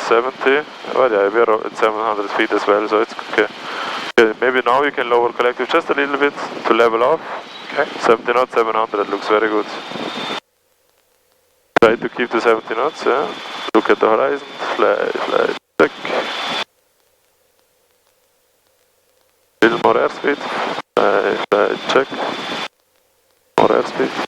70. Well, yeah, we're at 700 feet as well, so it's okay. Okay, maybe now you can lower collective just a little bit to level off. Okay. 70 knots, 700 looks very good. Try to keep the 70 knots, yeah. Look at the horizon, fly, check. Little more airspeed, fly, check. More airspeed.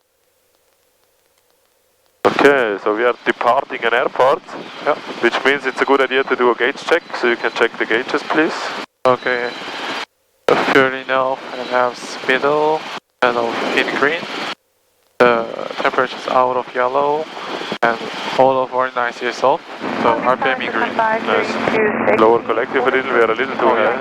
Okay, so we are departing an airport, yeah. Which means it's a good idea to do a gauge check, so you can check the gauges, please. Okay. Fuel enough and have middle and in green. The temperature is out of yellow and all of our nice is off. So RPM in green. Nice. Lower collective a little, we are a little too high.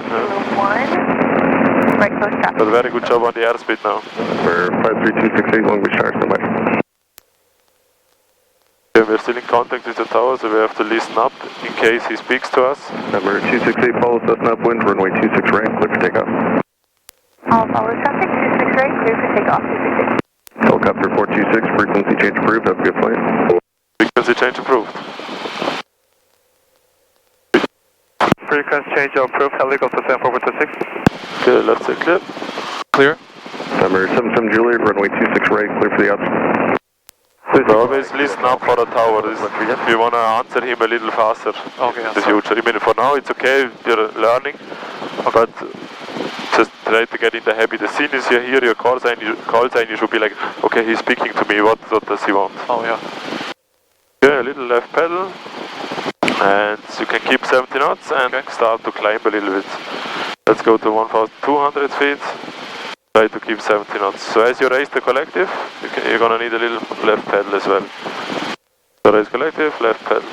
Right close traffic. But very good job on the airspeed now. For 53268, long beach tower, stand by. Okay, we're still in contact with the tower, so we have to listen up in case he speaks to us. Number 268 follows us upwind, runway 26 right, clear for takeoff. All follow traffic, 26 right, clear for takeoff, 266. Helicopter 426, frequency change approved, have a good flight. Frequency change approved. Frequency change approved, helicopter 7426. Okay, let's say clear. Clear. Number 77 Juliet, runway 26 right, clear for the outside. So always listen up for the tower. We want to answer him a little faster in the future. I mean, for now it's okay, you're learning, but just try to get in the habit. As soon as you hear your call sign, you should be like, okay, he's speaking to me, what does he want? Oh yeah. Okay, a little left pedal, and you can keep 70 knots and start to climb a little bit. Let's go to 1,200 feet. Try to keep 70 knots. So as you raise the collective, you're gonna need a little left pedal as well. So raise collective, left pedal.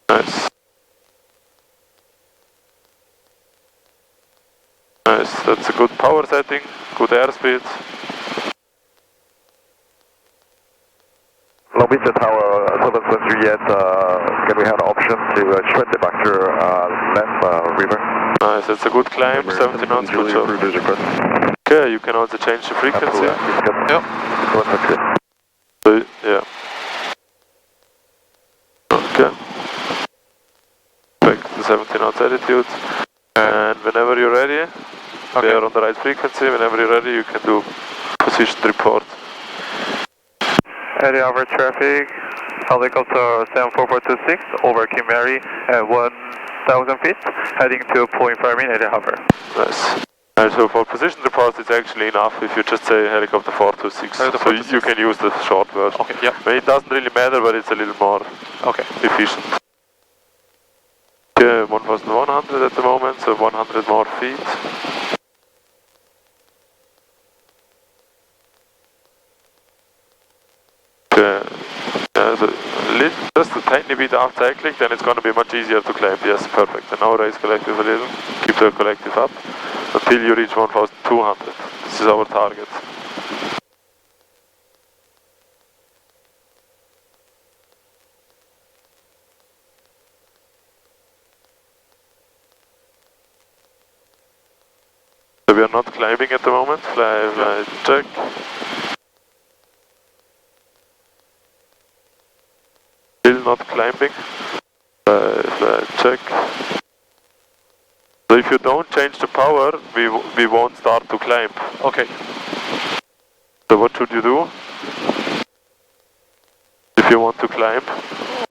Nice. Nice, that's a good power setting, good airspeed. Long Beach Tower 7 Juliet, can we have an option to straight the back to left river? Nice, that's a good climb, 70 knots, good job. Okay, you can also change the frequency. Yep. So, yeah. Okay. Back to 70 knots altitude. And whenever you're ready, we are on the right frequency. Whenever you're ready, you can do position report. Area over traffic, helicopter 74426 over King Mary at 1,000 feet, heading to point Fermin area hover. Nice. And so for position reports, it's actually enough if you just say helicopter 426. So you can use the short version. Okay, yeah. I mean, it doesn't really matter, but it's a little more efficient. Okay, 1,100 at the moment, so 100 more feet. Okay, so just a tiny bit after cyclic, then it's going to be much easier to climb. Yes, perfect. And now raise collective a little, keep the collective up until you reach 1,200. This is our target. So we are not climbing at the moment. Fly, check. Still not climbing. Check. So if you don't change the power, we won't start to climb. Okay. So what should you do? If you want to climb?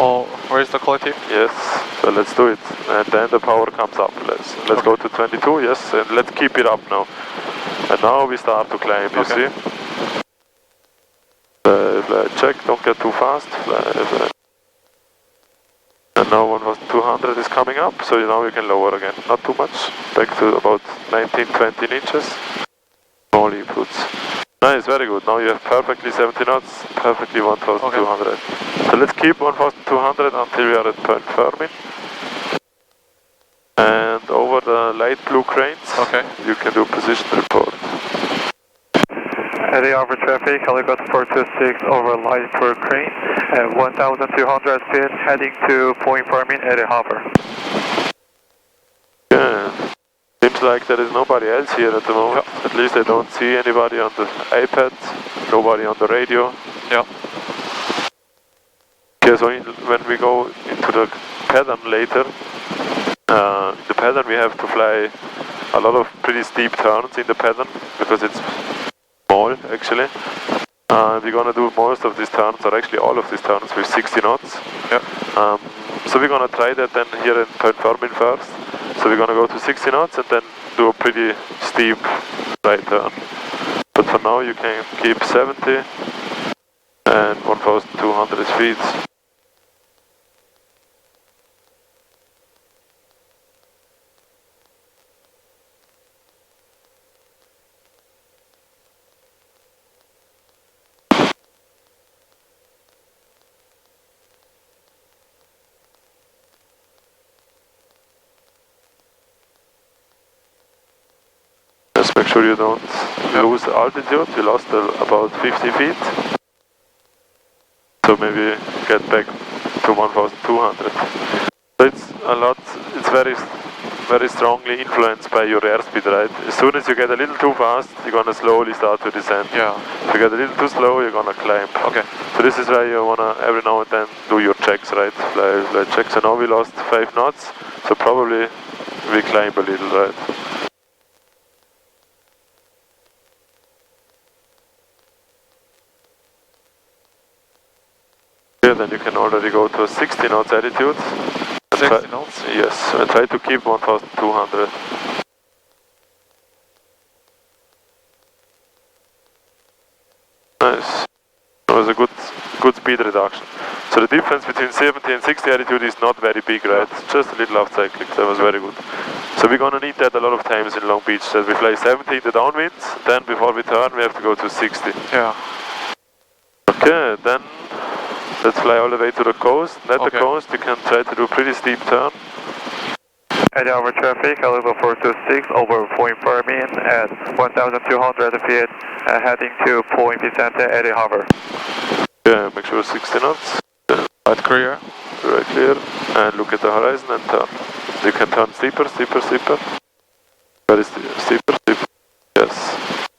Oh, where's the collective? Yes, so let's do it. And then the power comes up. Let's go to 22, yes, and let's keep it up now. And now we start to climb, you see? Check, don't get too fast. And now 1,200 is coming up, so now you can lower again. Not too much, back to about 19, 20 inches. Small inputs. Nice, very good. Now you have perfectly 70 knots, perfectly 1,200. So let's keep 1,200 until we are at point Fermin. And over the light blue cranes, you can do position report. Area over traffic, helicopter 426 over light blue crane at 1,200 feet, heading to point Fermin area hover. Yeah. Seems like there is nobody else here at the moment. At least I don't see anybody on the iPad, nobody on the radio. Yeah. Okay, so when we go into the pattern later, in the pattern we have to fly a lot of pretty steep turns in the pattern because it's small actually. We're gonna do most of these turns, or actually all of these turns, with 60 knots. Yeah. So we're gonna try that then here in Point Fermin first. So we're gonna go to 60 knots and then do a pretty steep right turn. But for now you can keep 70 and 1,200 feet. Just make sure you don't lose altitude. We lost about 50 feet. So maybe get back to 1,200. So it's a lot, it's very strongly influenced by your airspeed, right? As soon as you get a little too fast, you're gonna slowly start to descend. Yeah. If you get a little too slow, you're gonna climb. Okay. So this is why you wanna every now and then do your checks, right? Fly checks. So now we lost 5 knots, so probably we climb a little, right? Yeah, then you can already go to a 60 knots altitude. 60 knots? Yes, and try to keep 1,200. Nice. That was a good speed reduction. So the difference between 70 and 60 altitude is not very big, right? It's just a little off cycling. That was very good. So we're gonna need that a lot of times in Long Beach. That we fly 70 in the downwinds, then before we turn we have to go to 60. Yeah. Okay, then let's fly all the way to the coast. And at the coast you can try to do a pretty steep turn. 80 hour traffic, Alpha 426 over Point Fermin at 1,200 feet, heading to Point Vicente, Eddie Harbor. Yeah, make sure 60 knots. Yeah. Right clear. Right clear. And look at the horizon and turn. You can turn steeper, steeper, steeper. Very steeper, steeper. Yes.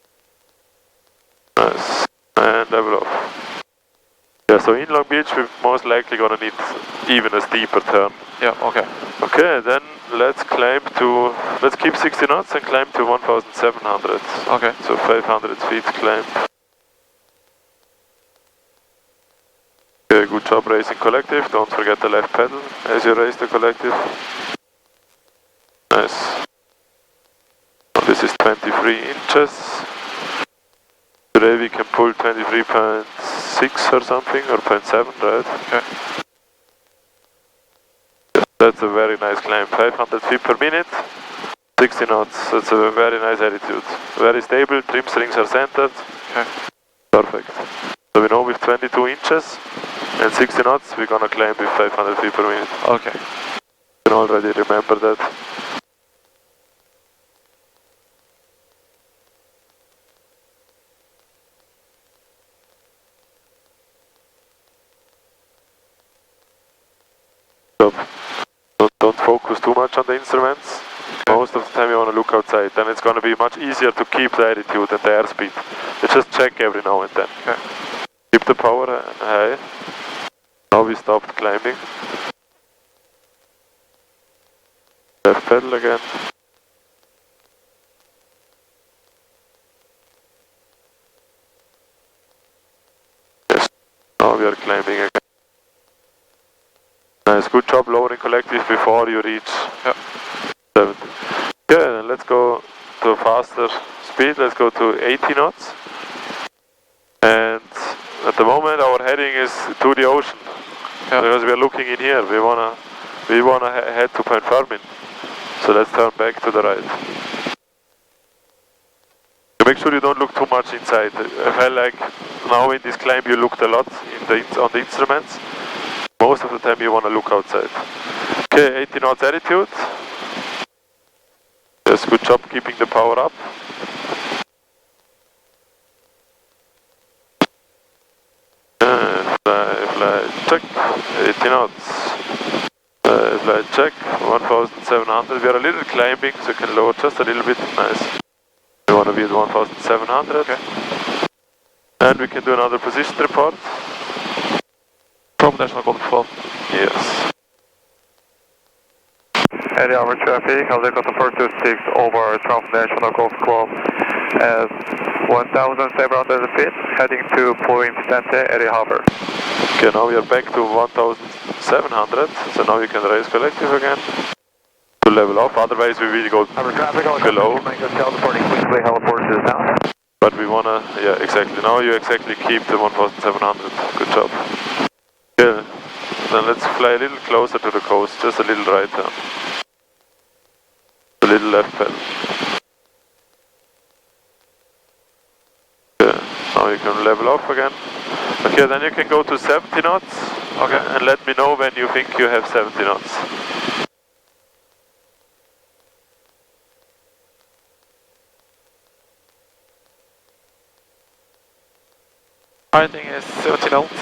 Nice. And level off. Yeah, so in Long Beach we're most likely gonna need even a steeper turn. Yeah, okay. Okay, then let's keep 60 knots and climb to 1,700. Okay. So 500 feet climb. Okay, good job racing collective. Don't forget the left pedal as you race the collective. Nice. This is 23 inches. Today we can pull 23.6 or something, or 0.7, right? Okay. That's a very nice climb, 500 feet per minute, 60 knots, that's a very nice altitude. Very stable, trim strings are centered. Okay. Perfect. So we know with 22 inches and 60 knots, we're gonna climb with 500 feet per minute. Okay. You can already remember that. Don't focus too much on the instruments. Most of the time you want to look outside, then it's going to be much easier to keep the altitude and the airspeed. You just check every now and then. Okay. Keep the power high. Now we stopped climbing. Left pedal again. Yes, now we are climbing again. Nice, good job lowering collective before you reach 70. Okay, then let's go to a faster speed. Let's go to 80 knots. And at the moment our heading is to the ocean. Because we are looking in here. We wanna head to Point Fermin. So let's turn back to the right. Make sure you don't look too much inside. I felt like now in this climb you looked a lot on the instruments. Most of the time you want to look outside. Okay, 80 knots altitude. Yes, good job keeping the power up. Fly, check, 80 knots. Fly, check, 1,700. We are a little climbing, so you can lower just a little bit. Nice. We want to be at 1,700. Okay. And we can do another position report. From National Golf Club. Yes. 80 hour traffic, helicopter 426 over Trump National Golf Club at 1,700 feet, heading to Point Vicente, Eddie Harbor. Okay, now we are back to 1,700, so now we can raise collective again to level off, otherwise we will go below. But we wanna, yeah, exactly, now you exactly keep the 1,700, good job. Yeah, then let's fly a little closer to the coast, just a little right turn. A little left pedal. Yeah, now you can level off again. Okay, then you can go to 70 knots. Okay. And let me know when you think you have 70 knots. I think it's 70 knots.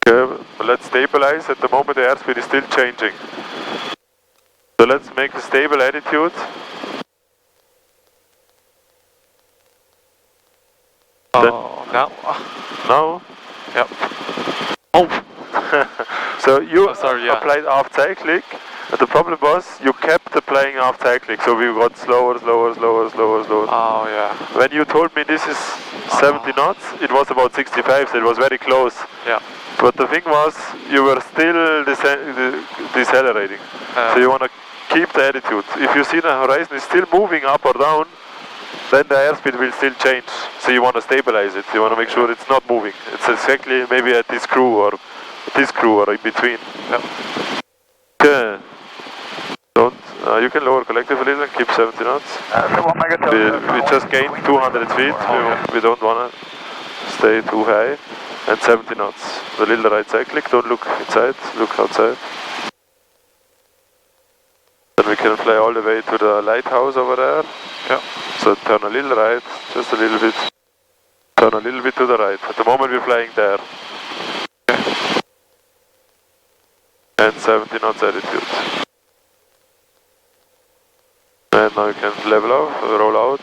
Okay, let's stabilize. At the moment the airspeed is still changing. So let's make a stable attitude. Now? Now? Yep. Oh! So you applied aft cyclic, and the problem was you kept applying aft cyclic, so we got slower. Oh yeah. When you told me this is 70 knots, it was about 65, so it was very close. Yeah. But the thing was, you were still decelerating. So you want to keep the attitude. If you see the horizon is still moving up or down, then the airspeed will still change. So you want to stabilize it. You want to make sure it's not moving. It's exactly maybe at this screw or in between. Yep. Okay. Don't. You can lower collective a little and keep 70 knots. We just gained 200 feet. We don't want to stay too high. And 70 knots. The little right cyclic. Don't look inside. Look outside. Then we can fly all the way to the lighthouse over there. Yeah. So turn a little right, just a little bit. Turn a little bit to the right. At the moment we're flying there. Okay. And 70 knots attitude. And now you can level off, roll out.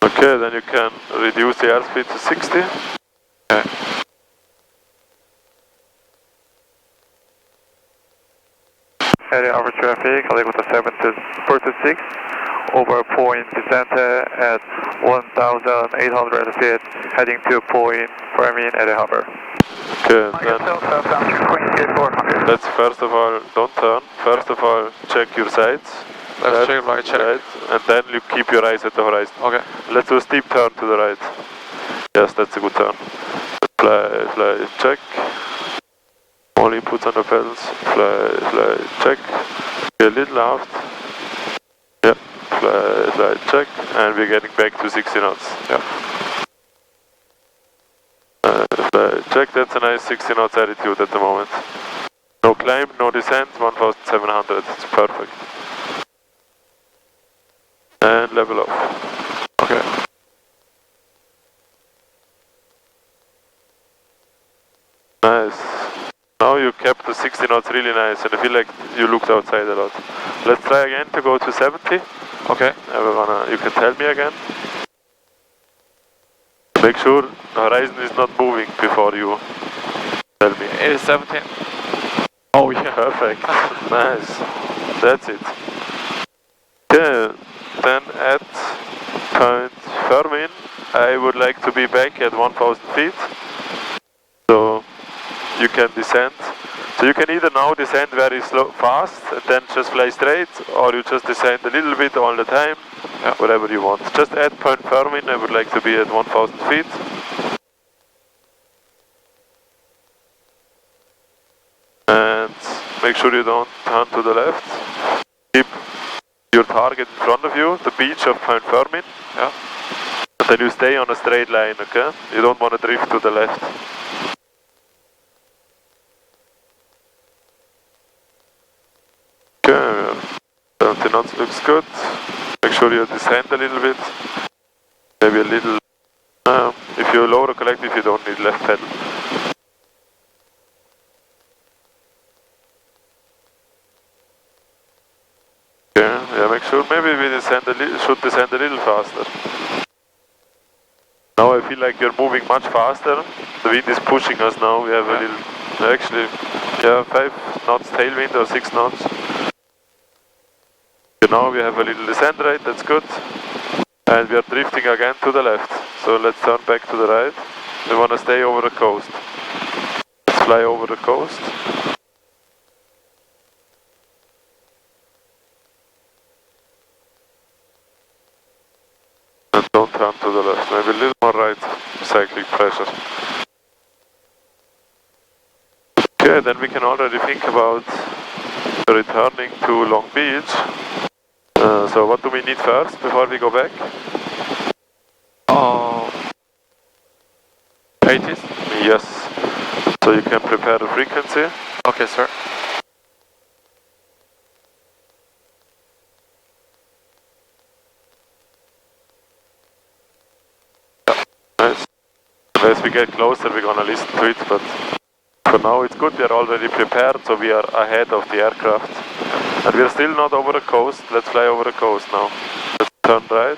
Okay, then you can reduce the airspeed to 60. Okay. Heading over traffic, helicopter 746 over Point Vicente at 1,800 feet, heading to Point Fermin, Eddie Harbor. Okay, then let's first of all, don't turn. First of all, check your sights. Left check, right check. Right, and then you keep your eyes at the horizon. Okay. Let's do a steep turn to the right. Yes, that's a good turn. Fly, check. All inputs on the pedals. Fly, check. Okay, a little aft. Yeah, fly, check. And we're getting back to 60 knots. Yeah. Fly, check, that's a nice 60 knots attitude at the moment. No climb, no descent, 1,700. It's perfect. And level off. Okay. Nice. Now you kept the 60 knots really nice, and I feel like you looked outside a lot. Let's try again to go to 70. Okay. You can tell me again. Make sure the horizon is not moving before you tell me. It is 17. Oh yeah. Perfect. Nice. That's it. Okay. Then at Point Fermin, I would like to be back at 1,000 feet. So you can descend. So you can either now descend very fast and then just fly straight, or you just descend a little bit all the time, whatever you want. Just at Point Fermin, I would like to be at 1,000 feet. And make sure you don't turn to the left. Keep your target in front of you, the beach of Point Fermin. Yeah. And then you stay on a straight line, okay? You don't want to drift to the left. Okay, 70 knots looks good. Make sure you descend a little bit. Maybe a little. If you lower the collective, you don't need left pedal. Okay, yeah, make sure. Maybe we should descend a little faster. Now I feel like you're moving much faster. The wind is pushing us now. We have a little, actually, yeah, 5 knots tailwind or 6 knots. So now we have a little descent rate, that's good. And we are drifting again to the left. So let's turn back to the right. We want to stay over the coast. Let's fly over the coast. And don't turn to the left, maybe a little more right cyclic pressure. Okay, then we can already think about returning to Long Beach. So what do we need first before we go back? 80s? Yes. So you can prepare the frequency. Okay, sir. Nice. As we get closer, we're gonna listen to it, but for now it's good. We are already prepared, so we are ahead of the aircraft. And we are still not over the coast. Let's fly over the coast now. Let's turn right.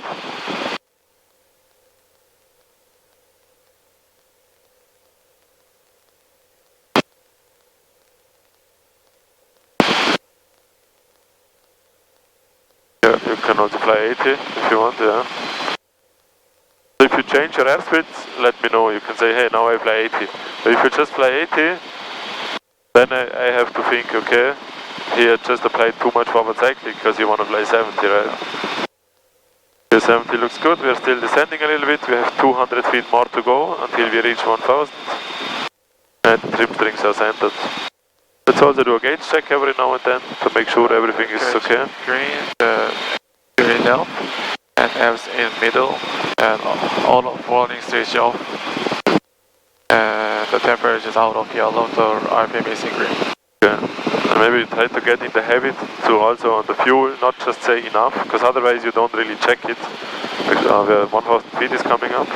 Yeah, you can also fly 80 if you want, yeah. So if you change your airspeed, let me know. You can say, hey, now I fly 80. But if you just fly 80, then I have to think, okay, here just applied too much forward cycling because you want to fly 70, right? The 70 looks good. We are still descending a little bit. We have 200 feet more to go until we reach 1000. And trim strings are centered. Let's also do a gauge check every now and then to make sure everything is okay. Green, green out, and F's in middle, and all of warning switch off. And the temperature is out of yellow, so RPM is in green. Okay. And maybe try to get in the habit to also on the fuel, not just say enough, because otherwise you don't really check it. Where 1000 feet is coming up.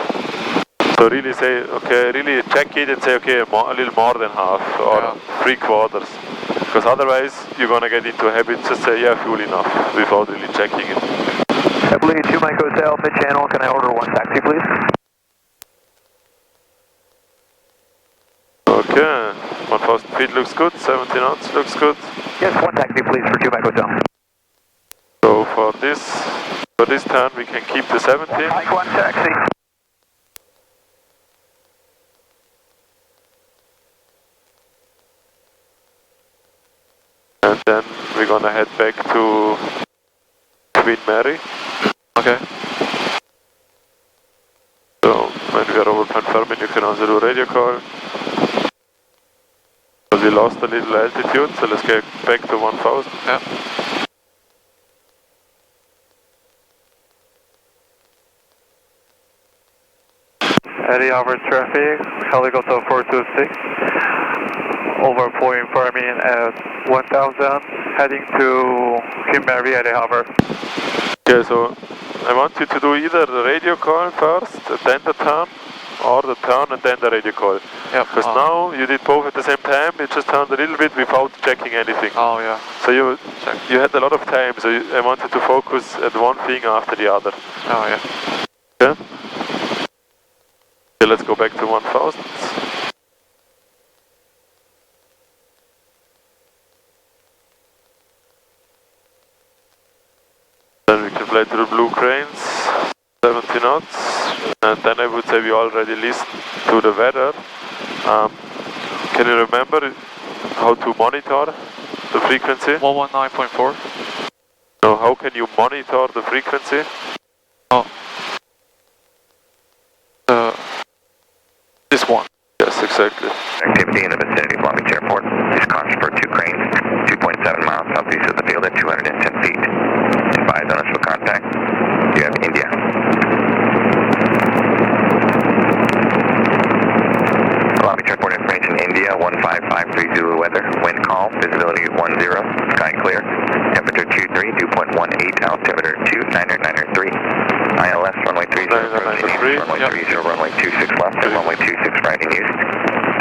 So really say, okay, really check it and say, okay, a little more than half or 3/4. Because otherwise you're going to get into a habit, just say, yeah, fuel enough without really checking it. I believe 2 Mike Hotel, mid-channel, can I order 1 taxi please? Okay, 1000 feet looks good, 70 knots looks good. Yes, 1 taxi please for 2 Mike Hotel. So for this turn we can keep the 70. Mike 1 taxi. And then we're gonna head back to Queen Mary. Okay. So when we are over confirming, you can also do radio call. But we lost a little altitude, so let's get back to 1000. Yeah. Eddie Albert traffic, helicopter 426. Over Point Farming at 1000, heading to Queen Mary at Albert. Okay, so I want you to do either the radio call first, and then the turn, or the turn and then the radio call. Yeah. Because now you did both at the same time, you just turned a little bit without checking anything. Oh yeah. So you had a lot of time, so I wanted to focus at one thing after the other. Oh yeah. Okay? Okay, let's go back to 1000. Then we can fly to the blue cranes, 70 knots, and then I would say we already listened to the weather. Can you remember how to monitor the frequency? 119.4. No, how can you monitor the frequency? Oh. This one. Yes, exactly. Activity in the vicinity of Long Beach Airport. Please caution for 2 cranes, 2.7 miles southeast of the field at 210 feet. Advise on initial contact. You have India. Long Beach Airport information, India, 15530 Zulu weather. Wind calm, visibility 10, sky clear. Temperature 23, dew point 18, altimeter 2993. ILS runway 30, runway 30, runway 26 left, and runway 26 right in use.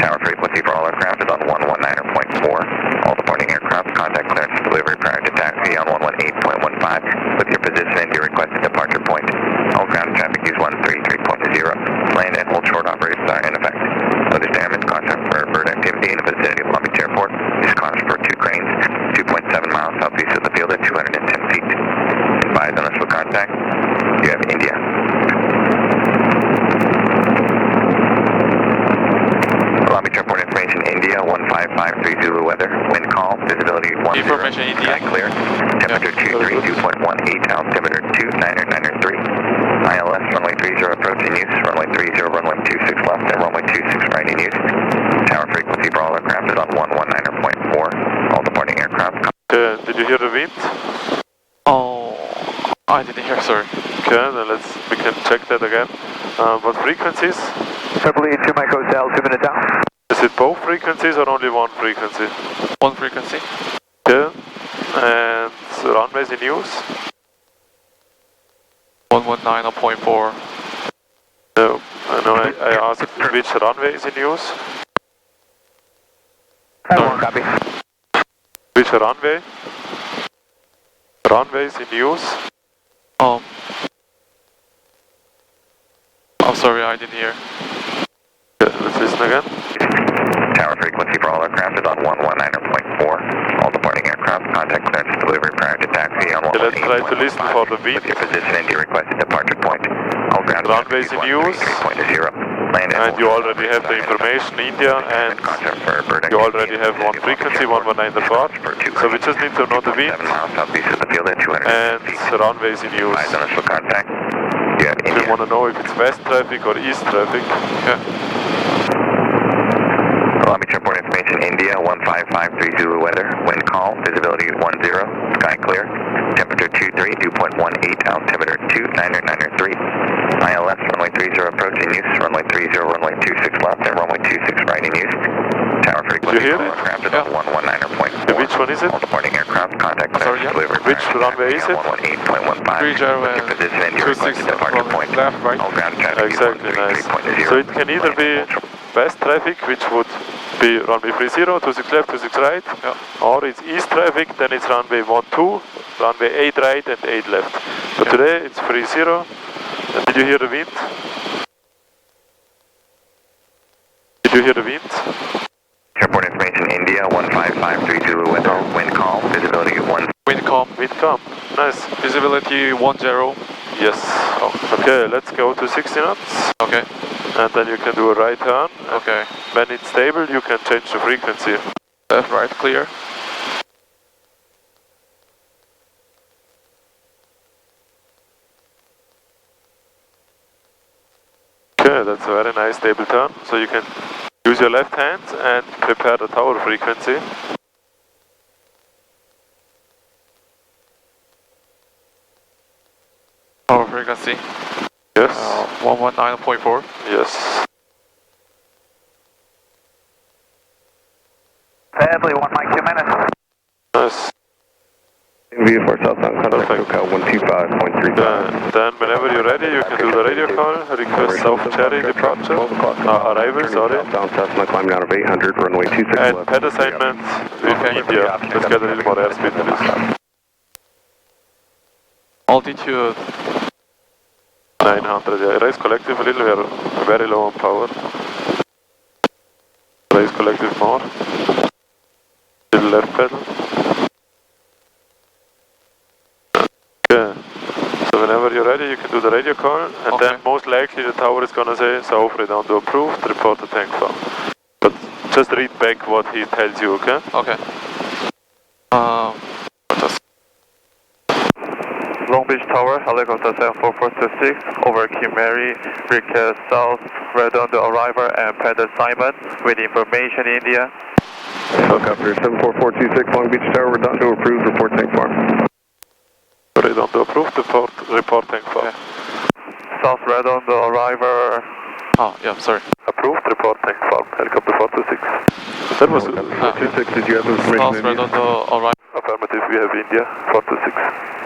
Tower frequency for all aircraft is on 119.4. All departing aircraft, contact clearance delivery. delivery prior to taxi on 118.15 with your position and your requested departure point. All ground traffic use 133.0. Land and hold short operations are in effect. Notice damage, caution for bird activity in the vicinity of Long Beach Airport. Use caution for 2 cranes, 2.7 miles southeast of the field at 210 feet. Advise on initial contact. You have India. Long Beach Airport information, India, 15530 Zulu weather, wind calm, visibility 10, Information, India. sky clear, temperature 23, dew point 18, altimeter 2993, ILS, runway 30 approach in use, runway 30, runway 26 left, and runway 26 right in use. Tower frequency for all aircraft is on 119.4, all departing aircraft. Did you hear the wind? Oh, I didn't hear, sorry. Okay, then we can check that again. What frequencies? Triple E 2 Mike Hotel, 2 minutes out. Is it both frequencies or only one frequency? One frequency. Yeah. And runways in use? 119.4. No, I know I asked which runway is in use? Copy. Which runway? Runways in use? I'm sorry, I didn't hear. Okay, let's listen again. Tower frequency for all aircraft is on 119.4. All departing aircraft, contact clearance delivery prior to taxi on 118.15. Okay, let's try to listen for the wind. With your position and your requested departure point. All ground Runways in use. 133.0. Land And you already have the information, India, and you already have one frequency, 119.4. So we just need to know the wind 7 miles southeast of the field at 200 and feet. runways in use. Advise on initial contact. You have We India. want to know if it's west traffic or east traffic. Okay. Long Beach Airport information, India, 15530 Zulu weather, wind calm, visibility 10, sky clear, temperature 23, dew point 18, altimeter 2993, ILS, runway 30 approach in use, runway 30, runway 26 left, and runway 26 right in use. Tower frequency hear for it? aircraft is Yeah. on 119.4. Which one is it? All departing aircraft, contact Sorry, yeah. delivery Which prior to runway taxi is it? on 118.15 30 with your and position and your 26 requested departure from point. left, right? All ground traffic is Exactly, nice. 133.0. So it can either be west traffic, which would be runway 30, 26 left, 26 right, Yeah. or it's east traffic, then it's runway 12, runway 8 right and 8 left. But Yeah. today it's 30. And did you hear the wind? Did you hear the wind? Airport information, India, 15530 Zulu weather, wind calm, visibility 1. Wind calm. Wind calm. Nice. Visibility 10. Yes. Oh, okay, let's go to 60 knots. Okay. And then you can do a right turn. Okay. When it's stable, you can change the frequency. Left, right, clear. Okay, that's a very nice stable turn. So you can use your left hand and prepare the tower frequency. Power frequency. Yes. 119.4. Yes. Family, 1 Mike, 2 minutes. Nice. VFR southbound contact Perfect. SoCal 125.35. Then whenever you're ready, you can do the radio call. Request South Cherry departure. Arrival, sorry. Southbound Cessna climbing out of 800, runway 26 And left. pad assignment with Okay. India. Let's get a little more airspeed to this. Altitude. 900, yeah. Raise collective a little, we are very low on power. Raise collective more. Little left pedal. Okay. So whenever you're ready, you can do the radio call, and Okay. then most likely the tower is gonna say, so redound to approved, report the tank farm. But just read back what he tells you, okay? Okay. Just Long Beach Tower, helicopter 74426, over Kimeri, request south, radon to arrival and pad assignment with information, India. Helicopter 74426 Long Beach Tower, Redondo approved, report tank farm. Redound to approved, report tank farm. South radon to arrival. oh yeah, sorry. Approved, report tank farm, helicopter 426. That was Helicopter 426, did you have information? South in you? Redondo, alright. affirmative, we have India, 426.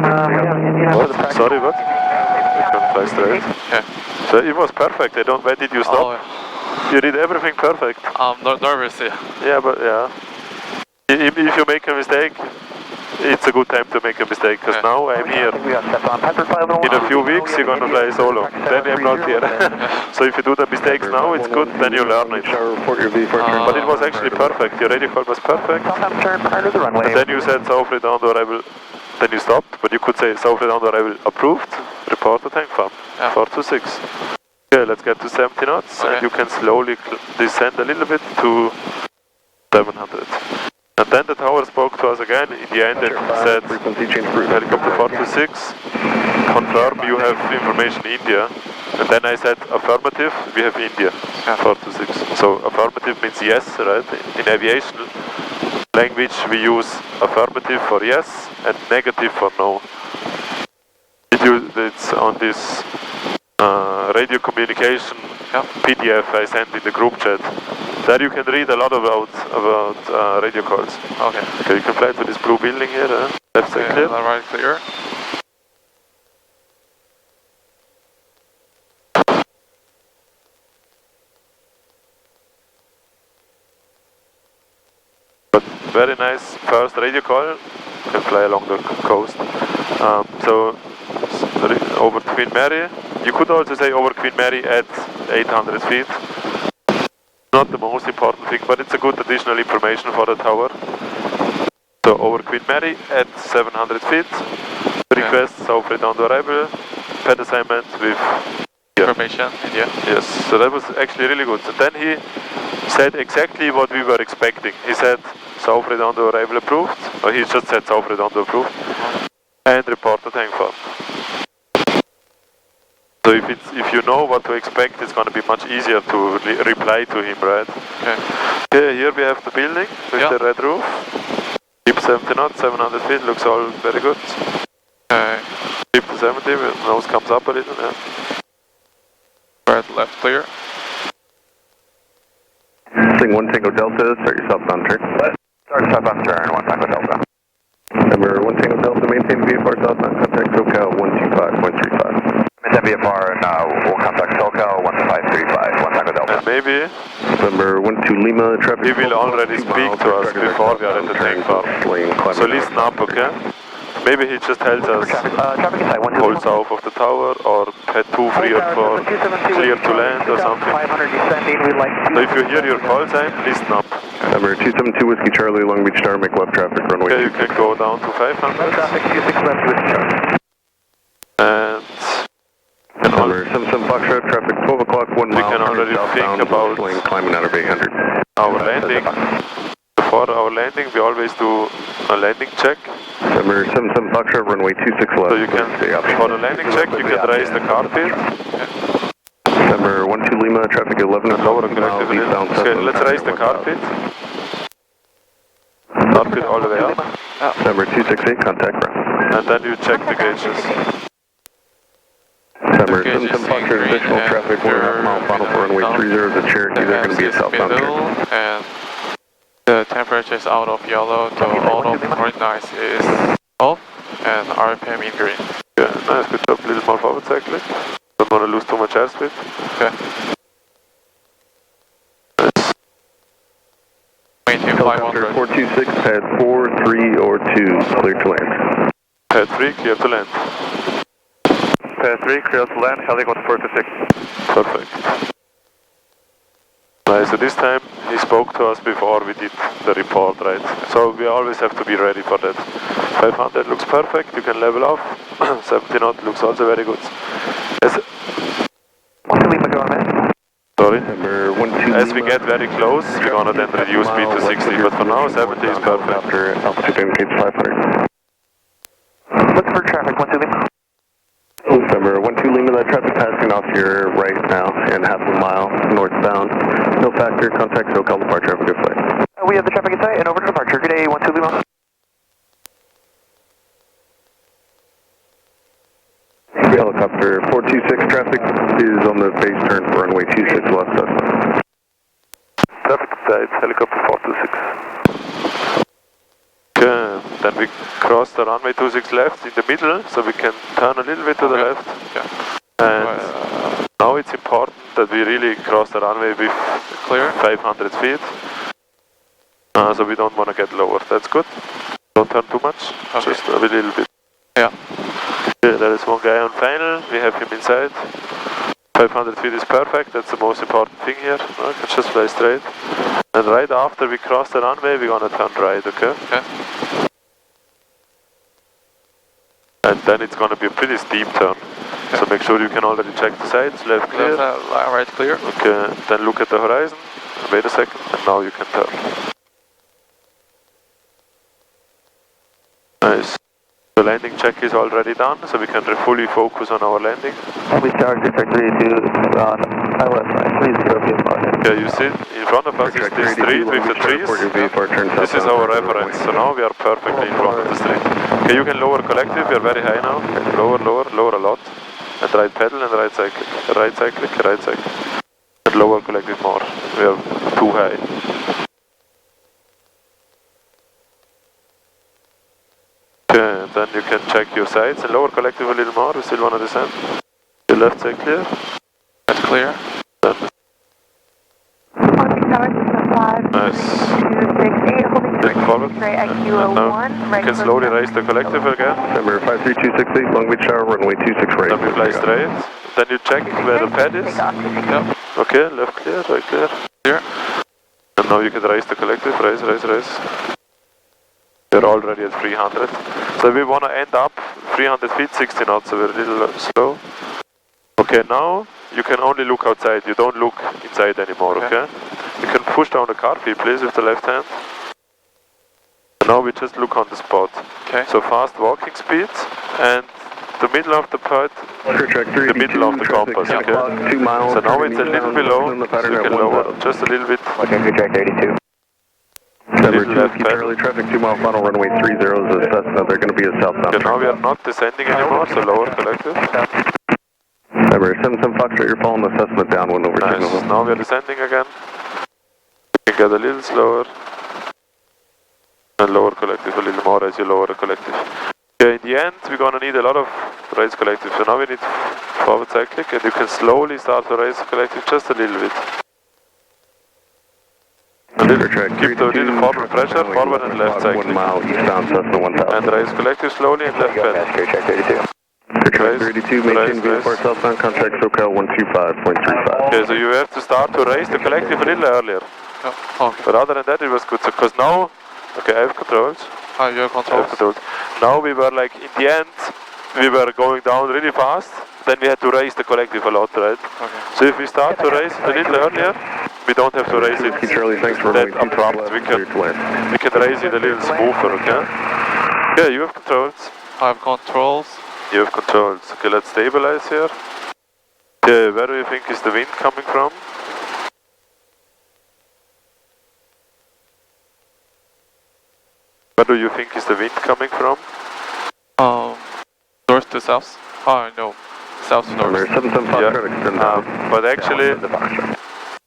What? Sorry, what? You can fly straight. Okay. So it was perfect. Why did you stop? Oh, You did everything perfect. I'm nervous here. Yeah, but yeah. If you make a mistake, it's a good time to make a mistake, because now I'm here. In a few weeks you're gonna fly solo, then I'm not here. So if you do the mistakes now, it's good, then you learn it. But it was actually perfect, your radio call was perfect. And then you said South Redound arrival, then you stopped, but you could say South Redound arrival approved, report the tank farm, 426. Okay, let's get to 70 knots, and you can slowly descend a little bit to 700. And then the tower spoke to us again in the end and said, helicopter 426, confirm you have information India. And then I said, affirmative, we have India, 426. So affirmative means yes, right? In aviation language we use affirmative for yes and negative for no. It's on this radio communication PDF I sent in the group chat. There you can read a lot about radio calls. Okay, you can fly to this blue building here. Left side clear. Right clear. But very nice first radio call. You can fly along the coast. So over Queen Mary. You could also say over Queen Mary at 800 feet. Not the most important thing, but it's a good additional information for the tower. So over Queen Mary at 700 feet. Request South Redound arrival. Pad assignment with information, India. Yes, so that was actually really good. So then he said exactly what we were expecting. He said South Redound arrival approved, or he just said South Redound approved, and report the tank farm. So if you know what to expect, it's going to be much easier to reply to him, right? Okay, here we have the building with the red roof. Keep 70 knots, 700 feet, looks all very good. Keep the 70, nose comes up a little, Right, left clear. Sing 1 Tango Delta, start your southbound turn. Start southbound turn, 1 Tango Delta. Number 1 Tango Delta, maintain VFR southbound, contact SoCal 125.35. Maintain VFR and we'll contact SoCal 1535, 1 Tango Delta. And maybe Number 12 Lima, traffic. he will already speak to us before we are at the tank farm. So listen up, okay? Maybe he just tells us hold south of the tower or head 2 free for clear to land or something. So if you hear your call sign, listen up. Number 272 Whiskey Charlie, Long Beach Tower, make left traffic, runway. Okay, you can go down to 500. And Number 77 Foxtrot, traffic 12 o'clock, 1 mile. We can already think about climbing out of 800. Our landing. Before our landing, we always do a landing check. Number 77 Foxtrot, runway 26 left. So you can, for the landing check, you can raise the carpet. Number 12 Lima, traffic 11 Lower and correct a little. Okay, let's raise the carpet. Carpet all the way up. Number 268, contact ground. And then you check the gauges. Number 77 Foxtrot, additional traffic, 1.5 mile final for runway 30, the Cherokee, they're going to be a southbound turn. And the temperature is out of yellow, so out of orange nice is off, and RPM in green. Yeah, nice, good job, a little more forward cycling. Don't want to lose too much airspeed. Okay. Nice. Maintain 500. 426, pad 4, 3, or 2, clear to land. Pad 3, clear to land. Pad 3, clear to land, helicopter 426. Perfect. Nice, so this time he spoke to us before we did the report, right? So we always have to be ready for that. 500 looks perfect, you can level off. 70 knot looks also very good. Sorry. As we get very close, we're gonna then reduce speed to 60, but for now 70 is perfect. After altitude indicates 500. Look for traffic, 12 Lima. Number 12 Lima, that traffic passing off your right now in half a mile northbound. No factor, contact SoCal departure, have a good flight. We have the traffic in sight and over to departure. Good day, 12 Lima. Helicopter 426 traffic is on the base turn for runway 26 left. Traffic side, helicopter 426. Okay, then we cross the runway 26 left in the middle, so we can turn a little bit to the left. Yeah. And now it's important that we really cross the runway with Clear. 500 feet. So we don't want to get lower. That's good. Don't turn too much. Okay. Just a little bit. Yeah. Yeah, there is one guy on final. We have him inside. 500 feet is perfect. That's the most important thing here. I can just fly straight. And right after we cross the runway, we're gonna turn right. Okay. Okay. And then it's gonna be a pretty steep turn. Okay. So make sure you can already check the sides. Left clear. Right clear. Okay. Then look at the horizon. Wait a second. And now you can turn. Nice. The landing check is already done, so we can fully focus on our landing. We start district 32 on ILS 930 partner. Yeah, you see, in front of us is this street with the trees. This is our reference, so now we are perfectly in front of the street. Okay, you can lower collective, we are very high now. Lower, lower, lower a lot. And right pedal and right cycle. Right cyclic, right cycle. And lower collective more. We are too high. Okay, then you can check your sides and lower collective a little more. We still want to descend. Your left side clear. That's clear. Then Nice. take forward. And now you can slowly raise the collective again. Number 53268, Long Beach Tower, runway 26 right. Then we fly straight. Then you check where the pad is. Yep. Okay, left clear, right clear. Clear. And now you can raise the collective, raise, raise, raise. We're already at 300. So we want to end up 300 feet, 60 knots, so we're a little slow. Okay, now you can only look outside, you don't look inside anymore, okay? You can push down the car key, please, with the left hand. And now we just look on the spot. Okay. So fast walking speed and the middle of the part, the middle of the compass, okay? 2 miles. So now it's a little below, so you can lower just a little bit. Okay, good track 32. Number Little 2, left keep pedal. Charlie traffic, 2 mile final, runway 30 is Cessna. They're going to be a southbound. Okay, now we are not descending anymore, so lower collective. Number 77 Foxtrot, you're following the Cessna downwind over Nice, signal. now we are descending again. You can get a little slower. And lower collective a little more as you lower the collective. Okay, in the end, we're going to need a lot of raise collective. So now we need forward cyclic, and you can slowly start to raise the collective just a little bit. A little, keep the little forward pressure, forward and left cyclic. 1 mile eastbound Cessna 1000. And raise collective slowly and left pedal. Good track 32. Track 32, maintain VFR southbound, contact SoCal 125.35. Okay, so you have to start to raise the collective a little earlier. Oh, okay. But other than that, it was good. Because now, okay, I have controls. Oh, your controls. Now we were like, in the end, we were going down really fast, then we had to raise the collective a lot, right? Okay. So if we start to raise it a little earlier, we don't have to raise it Charlie, thanks for that abrupt. We can raise it a little smoother, okay? Yeah, you have controls. I have controls. You have controls. Okay, let's stabilize here. Okay, where do you think is the wind coming from? Where do you think is the wind coming from? North to south. Oh no, south to north. 77 But actually,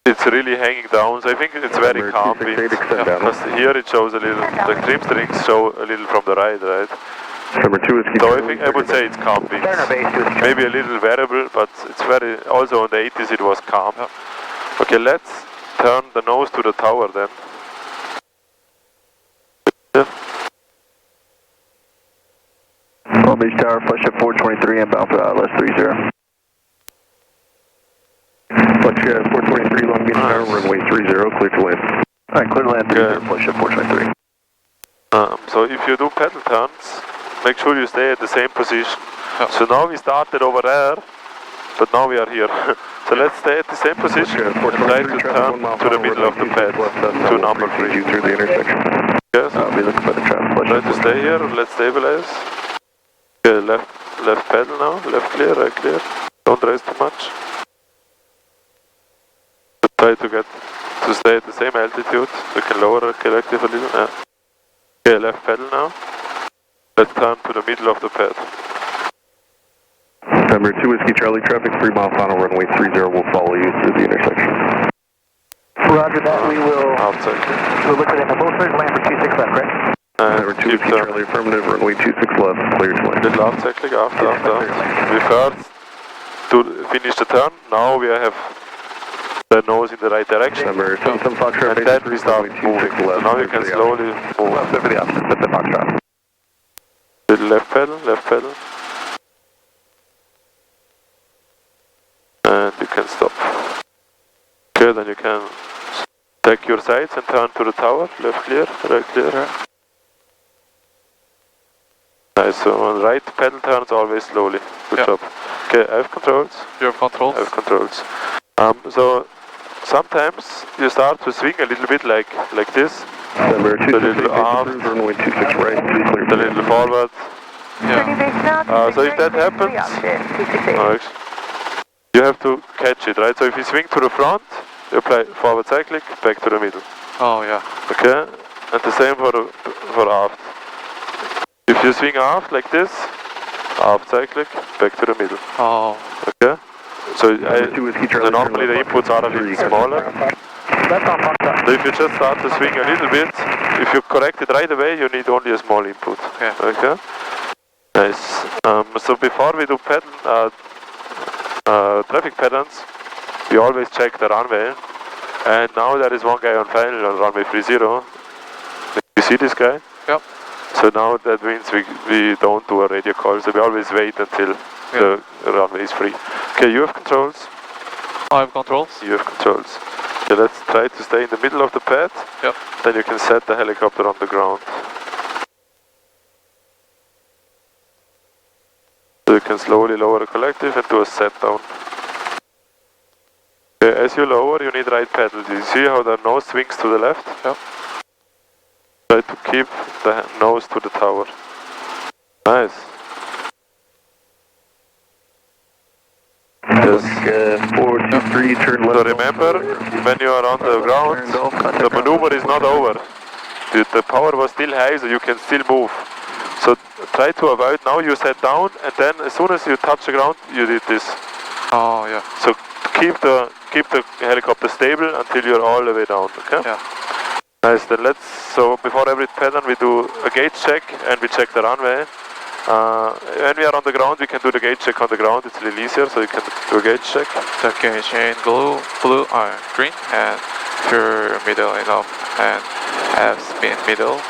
it's really hanging down, so I think it's very calm wind. Because here it shows a little, the trim strings show a little from the right, right? Number 2 is So I would say it's calm wind. Maybe a little variable, but it's very, also on the 80s it was calm. Okay, let's turn the nose to the tower then. Yeah. Long Beach Tower, flush at 423 inbound for ILS 30. Flush at 423, Long Beach Tower, runway 30, clear to land. Alright, clear to land 30, flush at 423. So if you do pedal turns, make sure you stay at the same position. So now we started over there, but now we are here. So let's stay at the same position and try to turn to the middle of the pad, to number 3. Through the intersection. Yes. Be looking for the traffic flush. Try to stay here, let's stabilize. Okay, left pedal now, left clear, right clear. Don't raise too much. Try to stay at the same altitude. We can lower the collective a little. Yeah. Okay, left pedal now. Let's turn to the middle of the pad. Number 2 Whiskey Charlie traffic, 3 mile final, runway 30 will follow you through the intersection. Roger that, we will. Outside. We'll look at it. Both sides land for 26 left, correct? Number 2 Whiskey Charlie affirmative, runway 26 left, clear to land. Little out cycling after. We first to finish the turn. Now we have the nose in the right direction. Number 27 Foxtrot, And then we start moving. So now you can slowly move. Left over the opposite, set the Foxtrot. Little left pedal, left pedal. And you can stop. Okay, then you can take your sights and turn to the tower. Left clear, right clear. Nice, so on right pedal turns always slowly. Good job. Okay, I have controls. You have controls? I have controls. So sometimes you start to swing a little bit like this. Number The little off, runway 26 right, clear. the little forward. Yeah. So if that happens, you have to catch it, right? So if you swing to the front, you apply forward cyclic, back to the middle. Oh, yeah. Okay? And the same for aft. If you swing aft like this, aft cyclic, back to the middle. Oh. Okay? So normally the inputs are a little smaller. So if you just start to swing a little bit, if you correct it right away, you need only a small input. Okay? Nice. So before we do traffic patterns, we always check the runway. And now there is one guy on final on runway 30. You see this guy? Yep. So now that means we don't do a radio call, so we always wait until the runway is free. Okay, you have controls. I have controls. You have controls. Okay, let's try to stay in the middle of the pad. Yep. Then you can set the helicopter on the ground. So you can slowly lower the collective and do a set down. Okay, as you lower, you need right pedal. Do you see how the nose swings to the left? Yep. Try to keep the nose to the tower. Nice. Yes. 423, turn left. So remember, when you are on the ground, the maneuver is not over. The power was still high, so you can still move. So try to avoid, now you set down, and then as soon as you touch the ground, you did this. Oh, yeah. So keep the helicopter stable until you're all the way down, okay? Yeah. Nice, then so before every pattern we do a gauge check and we check the runway. When we are on the ground, we can do the gauge check on the ground, it's a little easier, so you can do a gauge check. The gauge in green, and pure middle enough, and have spin middle.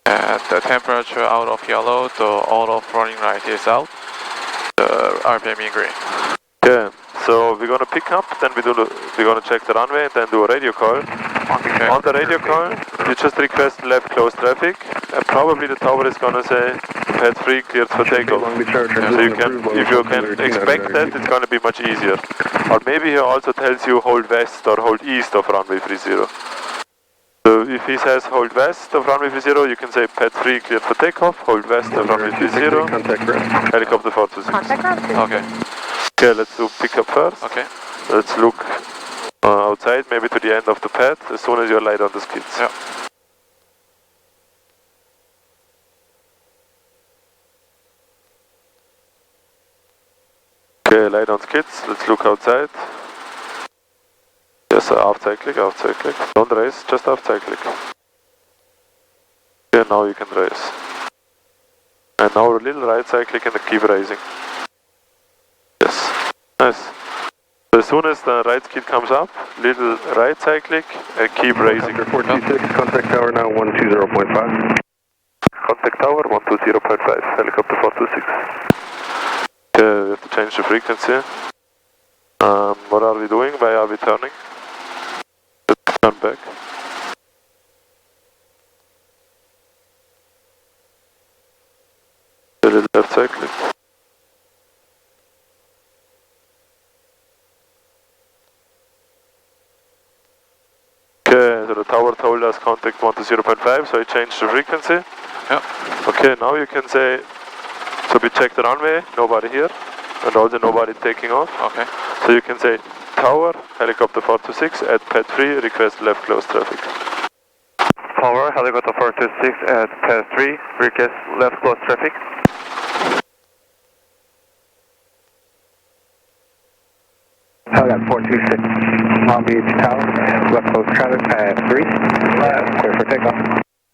And the temperature out of yellow, the auto running right is out. The RPM in green. Okay, so we're gonna pick up, then we're gonna check the runway, and then do a radio call. Okay. On the radio call, you just request left close traffic, and probably the tower is gonna say pad 3 cleared for takeoff. So you can, if you can expect that, it's gonna be much easier. Or maybe he also tells you hold west or hold east of runway 30. So if he says hold west of runway 30, you can say pad 3 cleared for takeoff, hold west of runway 30, helicopter 426. Okay. Okay, let's do pickup first. Okay. Let's look outside, maybe to the end of the pad, as soon as you're light on the skids. Yeah. Okay, light on skids, let's look outside. Yes, aft cyclic, aft cyclic. Don't race, just aft cyclic. Okay, now you can race. And now a little right cyclic and keep racing. Yes, nice. So as soon as the right skid comes up, little right cyclic and keep racing. 426, contact tower now 120.5. Contact tower 120.5, helicopter 426. Okay, we have to change the frequency. What are we doing? Why are we turning? Let's turn back. A little left cyclic. Okay, so the tower told us contact 120.5, so I changed the frequency. Yeah. Okay, now you can say, so we check the runway, nobody here, and also nobody taking off. Okay. So you can say, tower, helicopter 426 at pad 3, request left close traffic. Tower, helicopter 426 at pad 3, request left close traffic. Helicopter 426, Long Beach Tower, left close traffic, pad 3, clear for takeoff.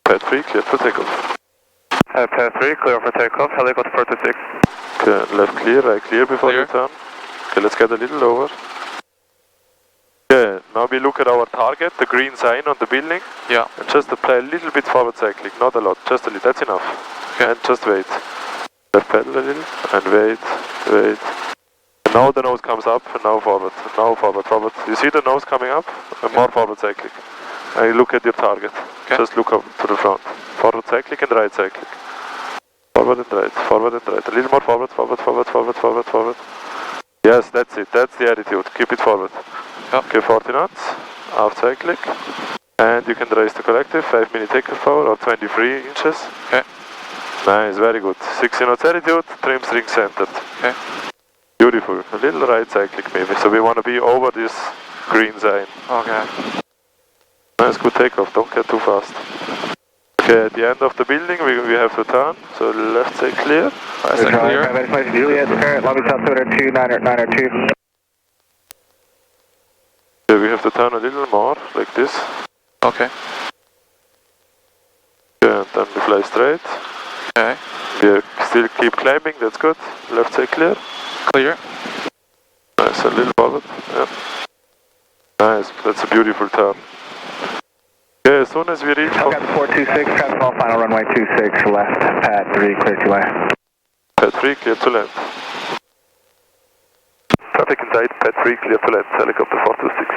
Pad 3, clear for takeoff. Pad 3, clear for takeoff, helicopter 426. Okay, left clear, right clear before you turn. Okay, let's get a little lower. Okay, now we look at our target, the green sign on the building. Yeah. And just apply a little bit forward cycling, not a lot, just a little, that's enough. Okay. And just wait. Left pedal a little, and wait. And now the nose comes up, and now forward. You see the nose coming up? And more forward cycling. And you look at your target. Okay. Just look up to the front. Forward cycling and right cycling. Forward and right. A little more forward. Yes, that's it. That's the attitude. Keep it forward. Yep. Okay, 40 knots. Half cyclic. And you can raise the collective. 5-minute takeoff power or 23 inches. Okay. Nice, very good. 60 knots attitude. Trim string centered. Okay. Beautiful. A little right cyclic maybe. So we want to be over this green sign. Okay. Nice, good takeoff. Don't get too fast. Okay, at the end of the building we have to turn. So left side clear. Right side clear. Juliet, current lobby top 202, 902. Okay, we have to turn a little more, like this. Okay. Okay, and then we fly straight. Okay. We still keep climbing, that's good. Left side clear. Clear. Nice, a little forward. Yeah. Nice, that's a beautiful turn. Okay, as soon as we reach... Got 426, traffic call, final runway 26, left, pad 3, clear to land. Pad 3, clear to land. Traffic inside, pad 3, clear to land, helicopter 426.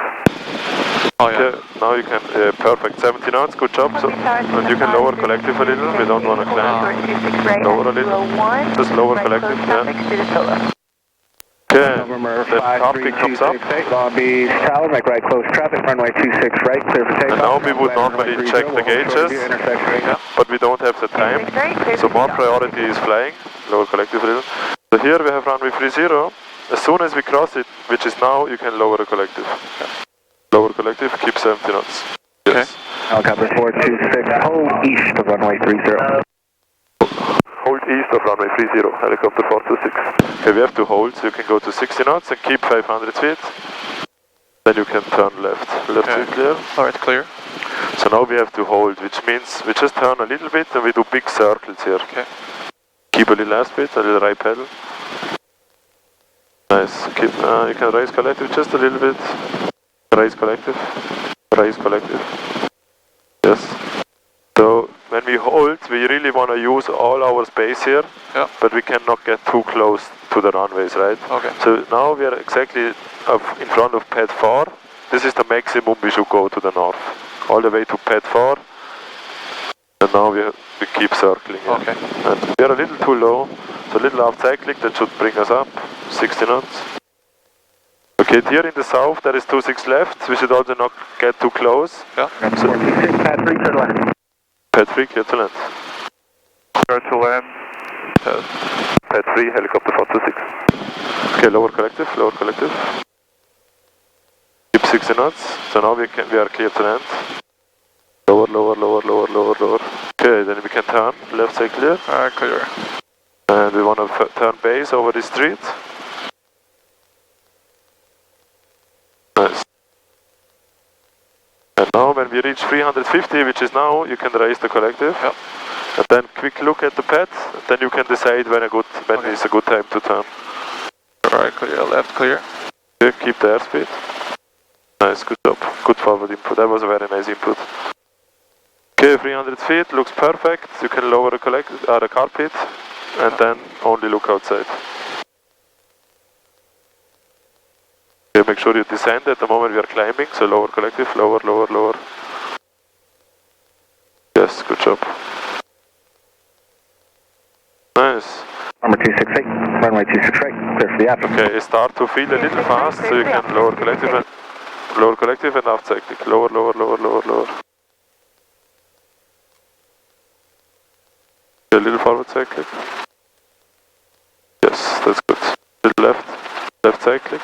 Oh yeah. Okay, now you can, perfect, 70 knots, good job. So, and you can lower collective a little, we don't want to climb. Lower a little, just lower collective, yeah. Okay, November then topic comes up. Long Beach Tower, make right close traffic, runway 26 right, clear for takeoff. And now we would normally check the gauges, but we don't have the time, so more priority is flying, lower collective a little. So here we have runway 30, as soon as we cross it, which is now, you can lower the collective. Lower collective, keep 70 knots. Yes. Okay. Helicopter 426, hold east of runway 30. Hold east of runway 30, helicopter 426. Okay, we have to hold, so you can go to 60 knots and keep 500 feet. Then you can turn left. Left Okay. is clear. Alright, clear. So now we have to hold, which means we just turn a little bit and we do big circles here. Okay. Keep a little last bit, a little right pedal. Nice. Keep, you can raise collective just a little bit. Raise collective. Raise collective. Yes. So when we hold, we really want to use all our space here, Yeah. but we cannot get too close to the runways, right? Okay. So now we are exactly in front of pad 4. This is the maximum we should go to the north. All the way to pad 4. And now we keep circling. Yeah. Okay. And we are a little too low, so a little half cyclic, that should bring us up, 60 knots. Okay, here in the south there is 26 left, we should also not get too close. Yeah. So, 426, pad 3, clear to land. pad 3, clear to land. Clear to land. Pad 3, helicopter 426. Okay, lower collective. Keep 60 knots, so now we are clear to land. Lower. Okay, then we can turn, left side clear. Alright, clear. And we want to turn base over the street. Nice. And now when we reach 350, which is now, you can raise the collective. Yep. And then quick look at the pad, then you can decide when is a good time to turn. Alright, clear. Left, clear. Okay, keep the airspeed. Nice, good job. Good forward input. That was a very nice input. Okay, 300 feet, looks perfect. You can lower the carpet and then only look outside. Okay, make sure you descend. At the moment we are climbing, so lower collective, lower. Yes, good job. Nice. Number 268, runway 26 right, clear for the after. Okay, start to feel a little fast, so you can lower collective and aft cyclic. Lower. A little forward cyclic. Yes, that's good. Little left cyclic.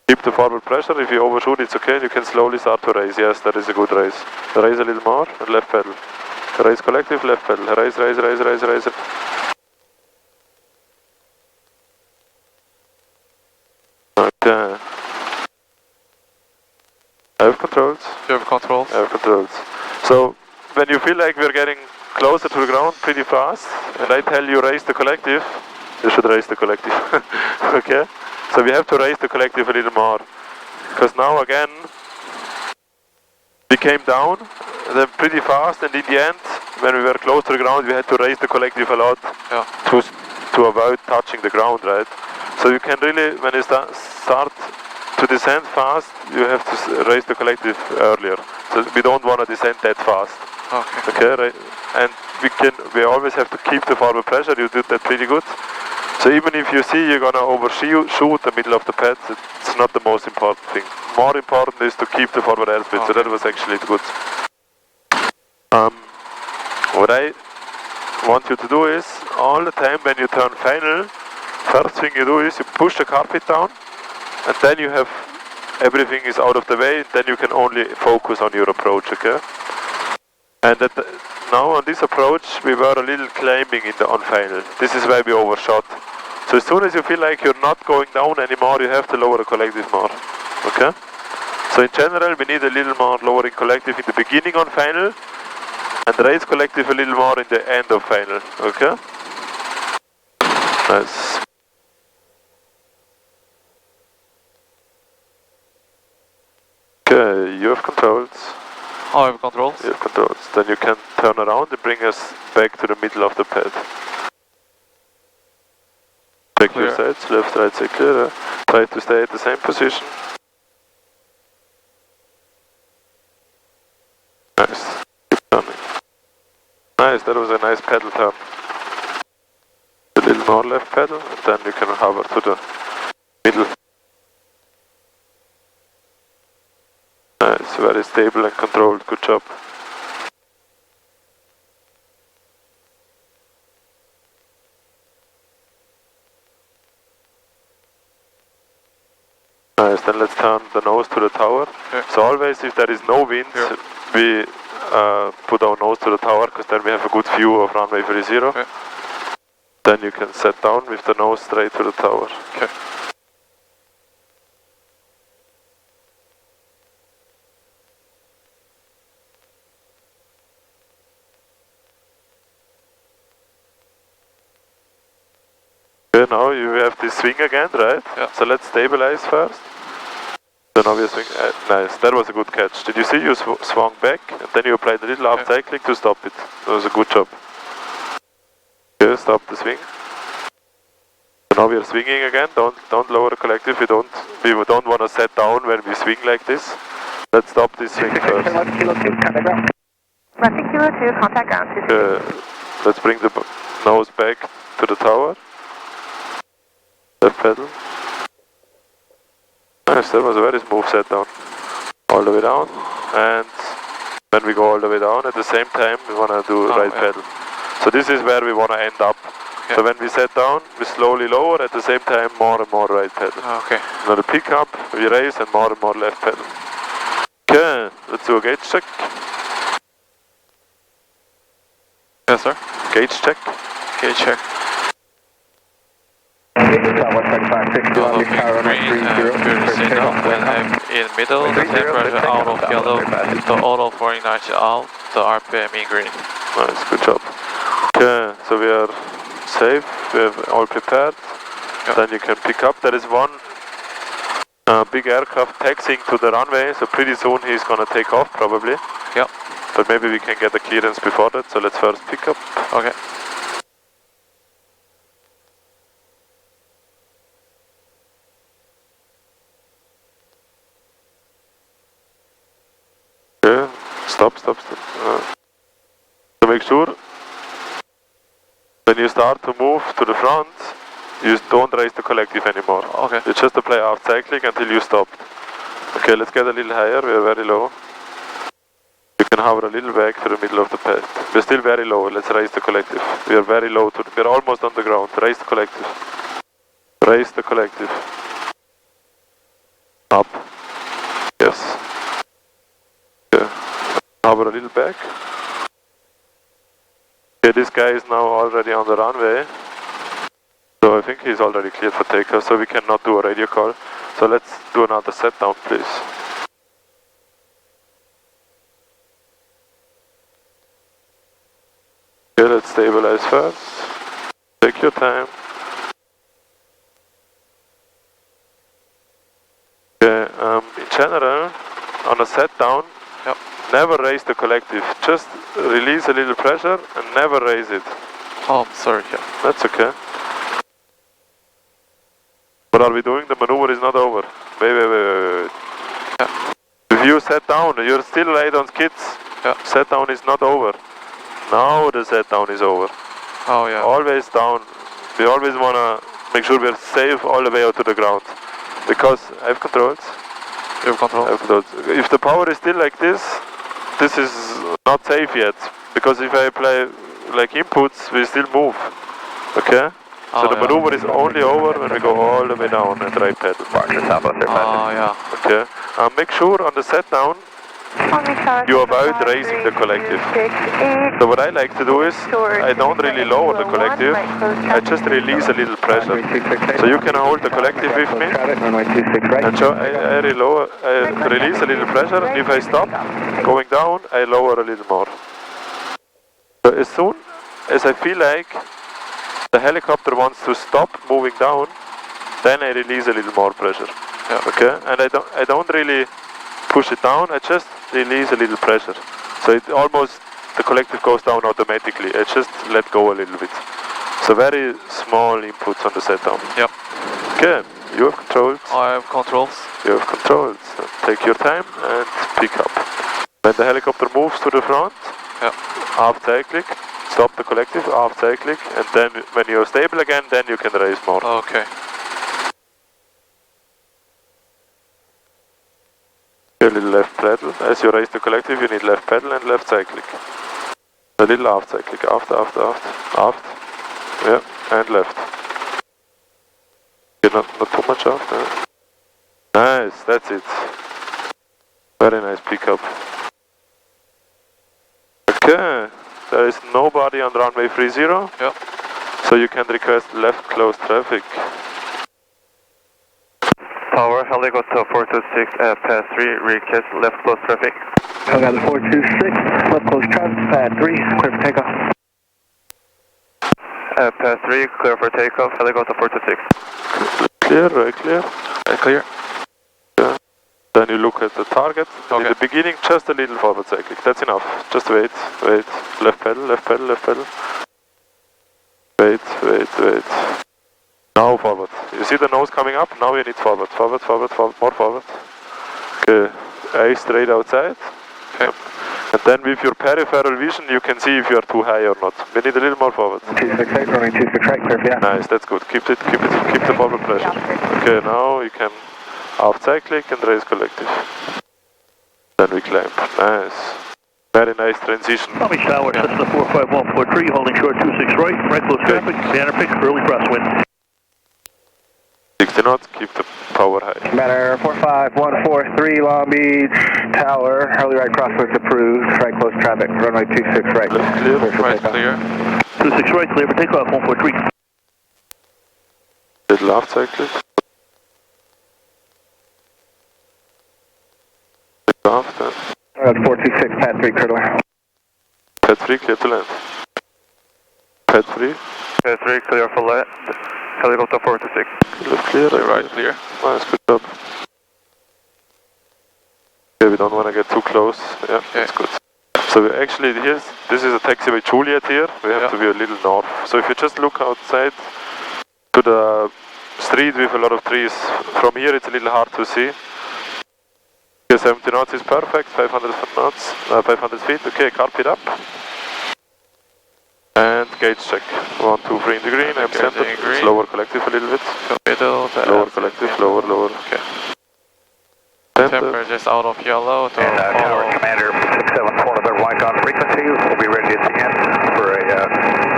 Keep the forward pressure. If you overshoot, it's okay. You can slowly start to raise. Yes, that is a good raise. Raise a little more and left pedal. Raise collective, left pedal. Raise. Okay. I have controls. You have controls? I have controls. So when you feel like we're getting closer to the ground pretty fast, and I tell you raise the collective, you should raise the collective. Okay? So we have to raise the collective a little more. because now again we came down then pretty fast, and in the end, when we were close to the ground, we had to raise the collective a lot to avoid touching the ground, right? So you can really, when you start to descend fast, you have to raise the collective earlier. So we don't want to descend that fast. Okay, right? And we always have to keep the forward pressure. You did that pretty good. So even if you see you're gonna overshoot the middle of the pad, it's not the most important thing. More important is to keep the forward airspeed. So that was actually good. What I want you to do is, all the time when you turn final, first thing you do is you push the carpet down, and then you have everything is out of the way, and then you can only focus on your approach, okay? And now on this approach, we were a little climbing on final. This is why we overshot. So as soon as you feel like you're not going down anymore, you have to lower the collective more, okay? So in general, we need a little more lowering collective in the beginning on final, and raise collective a little more in the end of final, okay? Nice. Okay, you have controls. I have controls. You have controls. Then you can turn around and bring us back to the middle of the pad. Check your sides, left, right, side clear. Try to stay at the same position. Nice. Keep turning. Nice, that was a nice pedal turn. A little more left pedal, and then you can hover to the middle. Nice, very stable and controlled, good job. Nice, then let's turn the nose to the tower. So always if there is no wind, we put our nose to the tower, because then we have a good view of runway 30. Then you can set down with the nose straight to the tower. Okay, now you have this swing again, right? So let's stabilize first. So now we swing. Nice, that was a good catch. Did you see you swung back, and then you applied a little up cycling to stop it? That was a good job. Okay, stop the swing. So now we are swinging again. Don't lower the collective. We don't want to set down when we swing like this. Let's stop this swing first. Left Kilo 2, contact ground. Let's bring the nose back to the tower. Left pedal. Nice, that was a very smooth set down. All the way down, and when we go all the way down, at the same time we want to do right pedal. So this is where we want to end up. So when we set down, we slowly lower, at the same time more and more right pedal. Another pick up, we raise, and more left pedal. Okay, let's do a gauge check. Yes, sir. Gauge check. Gauge check. 125, Out of green, pure signal, and I'm in middle, the temperature out of yellow, the auto 49 out, the RPM in green. Nice, good job. Okay, so we are safe, we have all prepared. Then you can pick up. There is one big aircraft taxiing to the runway, so pretty soon he's gonna take off probably. But maybe we can get the clearance before that, so let's first pick up. Okay. Okay, stop. So make sure when you start to move to the front, you don't raise the collective anymore. Okay. You just apply aft cycling until you stop. Okay, let's get a little higher, we are very low. You can hover a little back to the middle of the pad. We're still very low, let's raise the collective. We are very low, we're almost on the ground. Raise the collective. Raise the collective. Up. Yes. Okay. Hover a little back. Okay, this guy is now already on the runway. So I think he's already cleared for takeoff, so we cannot do a radio call. So let's do another set down, please. Okay, let's stabilize first. Take your time. Okay, in general, on a set down, Yep. never raise the collective. Just release a little pressure and never raise it. Oh, I'm sorry, yeah. That's okay. What are we doing? The maneuver is not over. Wait. Yeah. If you set down, you're still right on skids. Yeah. Set down is not over. Now the set down is over. Oh, yeah. Always down. We always want to make sure we're safe all the way out to the ground. Because I have controls. You have control. I have controls. If the power is still like this is not safe yet. Because if I apply like inputs, we still move. Okay? So the maneuver is only over when we go all the way down at right pedal. Oh, yeah. Okay? Make sure on the set down you avoid raising the collective. So what I like to do is, I don't really lower the collective, I just release a little pressure. So you can hold the collective with me, and so I release a little pressure, and if I stop going down, I lower a little more. So as soon as I feel like the helicopter wants to stop moving down, then I release a little more pressure. Yeah. Okay, and I don't really push it down, I just release a little pressure. So it almost, the collective goes down automatically. I just let go a little bit. So very small inputs on the set down. Yep. Okay, you have controls. I have controls. You have controls. Take your time and pick up. When the helicopter moves to the front, yeah. half cyclic, stop the collective, half cyclic, and then when you're stable again, then you can raise more. Okay. A little left pedal. As you raise the collective, you need left pedal and left cyclic. A little aft cyclic. Aft. Yeah, and left. Okay, not too much aft. Nice, that's it. Very nice pickup. Okay, there is nobody on runway 30. Yeah. So you can request left close traffic. Tower, helicopter 426 at pass 3, request left close traffic. Helicopter 426, left close traffic, pad 3, clear for takeoff. At pass 3, clear for takeoff, helicopter 426. Clear, right clear. Clear. Yeah. Then you look at the target. Okay. In the beginning, just a little forward cyclic. That's enough. Just wait. Left pedal. Wait. Now forward. You see the nose coming up? Now you need forward, more forward. Okay, eyes straight outside. Okay. And then with your peripheral vision, you can see if you are too high or not. We need a little more forward. 268, running 26 right, clear for that. Nice, that's good. Keep the forward pressure. Okay, now you can half cyclic and raise collective. Then we climb. Nice. Very nice transition. Tommy Tower, Cessna 45143, holding short 26 right close traffic, banner pick, early crosswind. 60 knots, keep the power high. Banner 45143, Long Beach Tower, early right crosswind approved, right close traffic, runway 26 right. Left clear. Right clear. 26 right, clear for takeoff, 143. Little half cyclic. Aft then. 426, pad 3, clear to land. Pad 3, clear to land. Pad 3. Pass 3, clear for land. Helicopter 426. Left clear, Right clear. Nice, good job. Okay, we don't want to get too close. Yeah, that's good. So we actually, this is a taxiway Juliet here. We have to be a little north. So if you just look outside to the street with a lot of trees, from here it's a little hard to see. Okay, 70 knots is perfect, 500 knots, 500 feet. Okay, carpet up. And gauge check. 1, 2, 3 in the green, I'm center. Lower collective a little bit. Middle. Lower collective, lower. Okay. Temperature is out of yellow. To Tower Commander 674, the Wycon frequency, we'll be ready at the end for a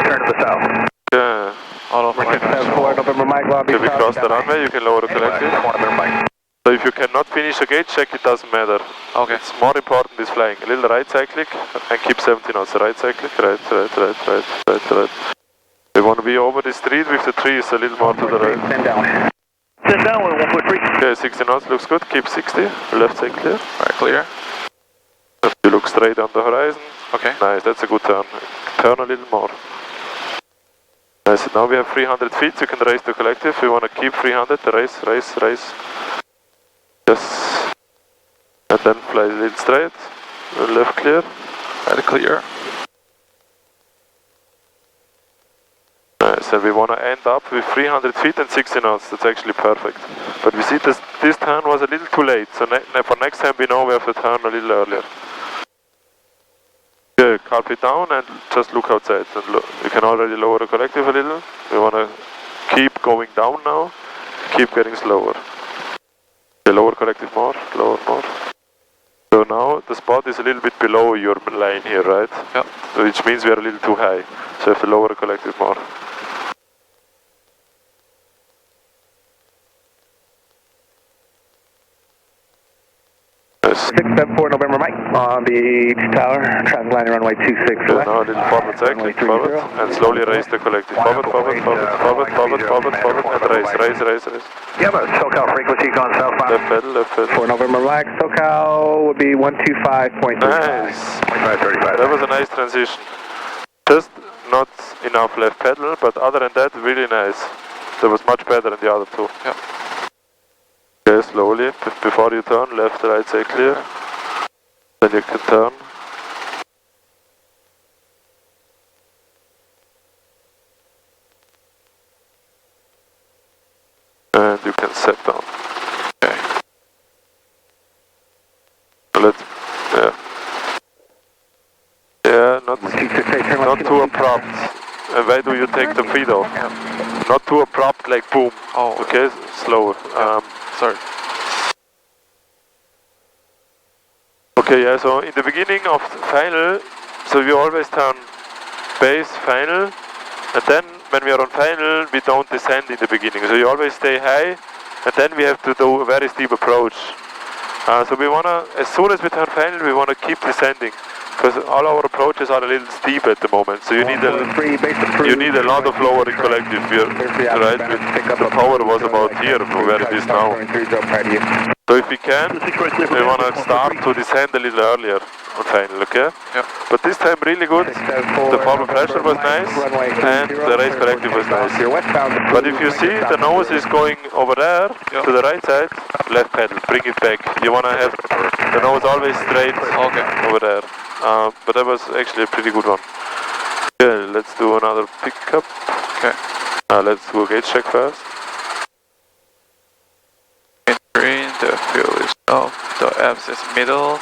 turn to the south. Yeah. Out of Wicket 74, November Mike, Long Beach. Okay, we cross the runway, you can lower the collective. November Mike. So if you cannot finish a gauge check, it doesn't matter. Okay. It's more important is flying. A little right cyclic and keep 70 knots. Right cyclic, right. We want to be over the street with the trees a little more to the right. Stand down. Send down with 143. Okay, 60 knots looks good. Keep 60. Left side clear. Right clear. You look straight on the horizon. Okay. Nice, that's a good turn. Turn a little more. Nice, now we have 300 feet. You can raise the collective. We want to keep 300. Raise. Yes. And then fly a little straight, left clear. Right clear. Nice, and we want to end up with 300 feet and 60 knots, that's actually perfect. But we see this turn was a little too late, so for next time we know we have to turn a little earlier. Okay, carpet down and just look outside. And look, we can already lower the collective a little. We want to keep going down now, keep getting slower. Okay, lower collective more, lower more. So now the spot is a little bit below your line here, right? Yeah. So which means we are a little too high. So you have to lower the collective more. Nice. 674 November Mike on beach tower, traffic line runway 26 Okay, left. now a little forward cycling, forward, and slowly raise the collective. Forward, forward, forward, forward, forward, forward, forward, and raise. Yeah, but SoCal frequency going southbound. Left pedal. 4 November Mike, SoCal would be 125.35. Nice. 2535. That was a nice transition. Just not enough left pedal, but other than that, really nice. That was much better than the other two. Yeah. Okay, slowly, before you turn, left, right side clear. Then you can turn. And you can set down. Okay. Not too abrupt. And why do you take the feet off? Not too abrupt, like boom. Oh. Okay, slower. Sorry. Okay, yeah, so in the beginning of the final, so we always turn base, final, and then when we are on final, we don't descend in the beginning. So you always stay high, and then we have to do a very steep approach. So we want to, as soon as we turn final, we want to keep descending, because all our approaches are a little steep at the moment. So you need a lot of lowering collective here, right? The power was about here, from where it is now. So if we can, we want to start to descend a little earlier on final, okay? Yeah. But this time really good. The forward pressure was nice, and the race collective was nice. But if you see, the nose is going over there, to the right side, left pedal, bring it back. You want to have the nose always straight over there. But that was actually a pretty good one. Okay, let's do another pickup. Okay. Let's do a gauge check first. Green, the fuel is up, the Fs is middle,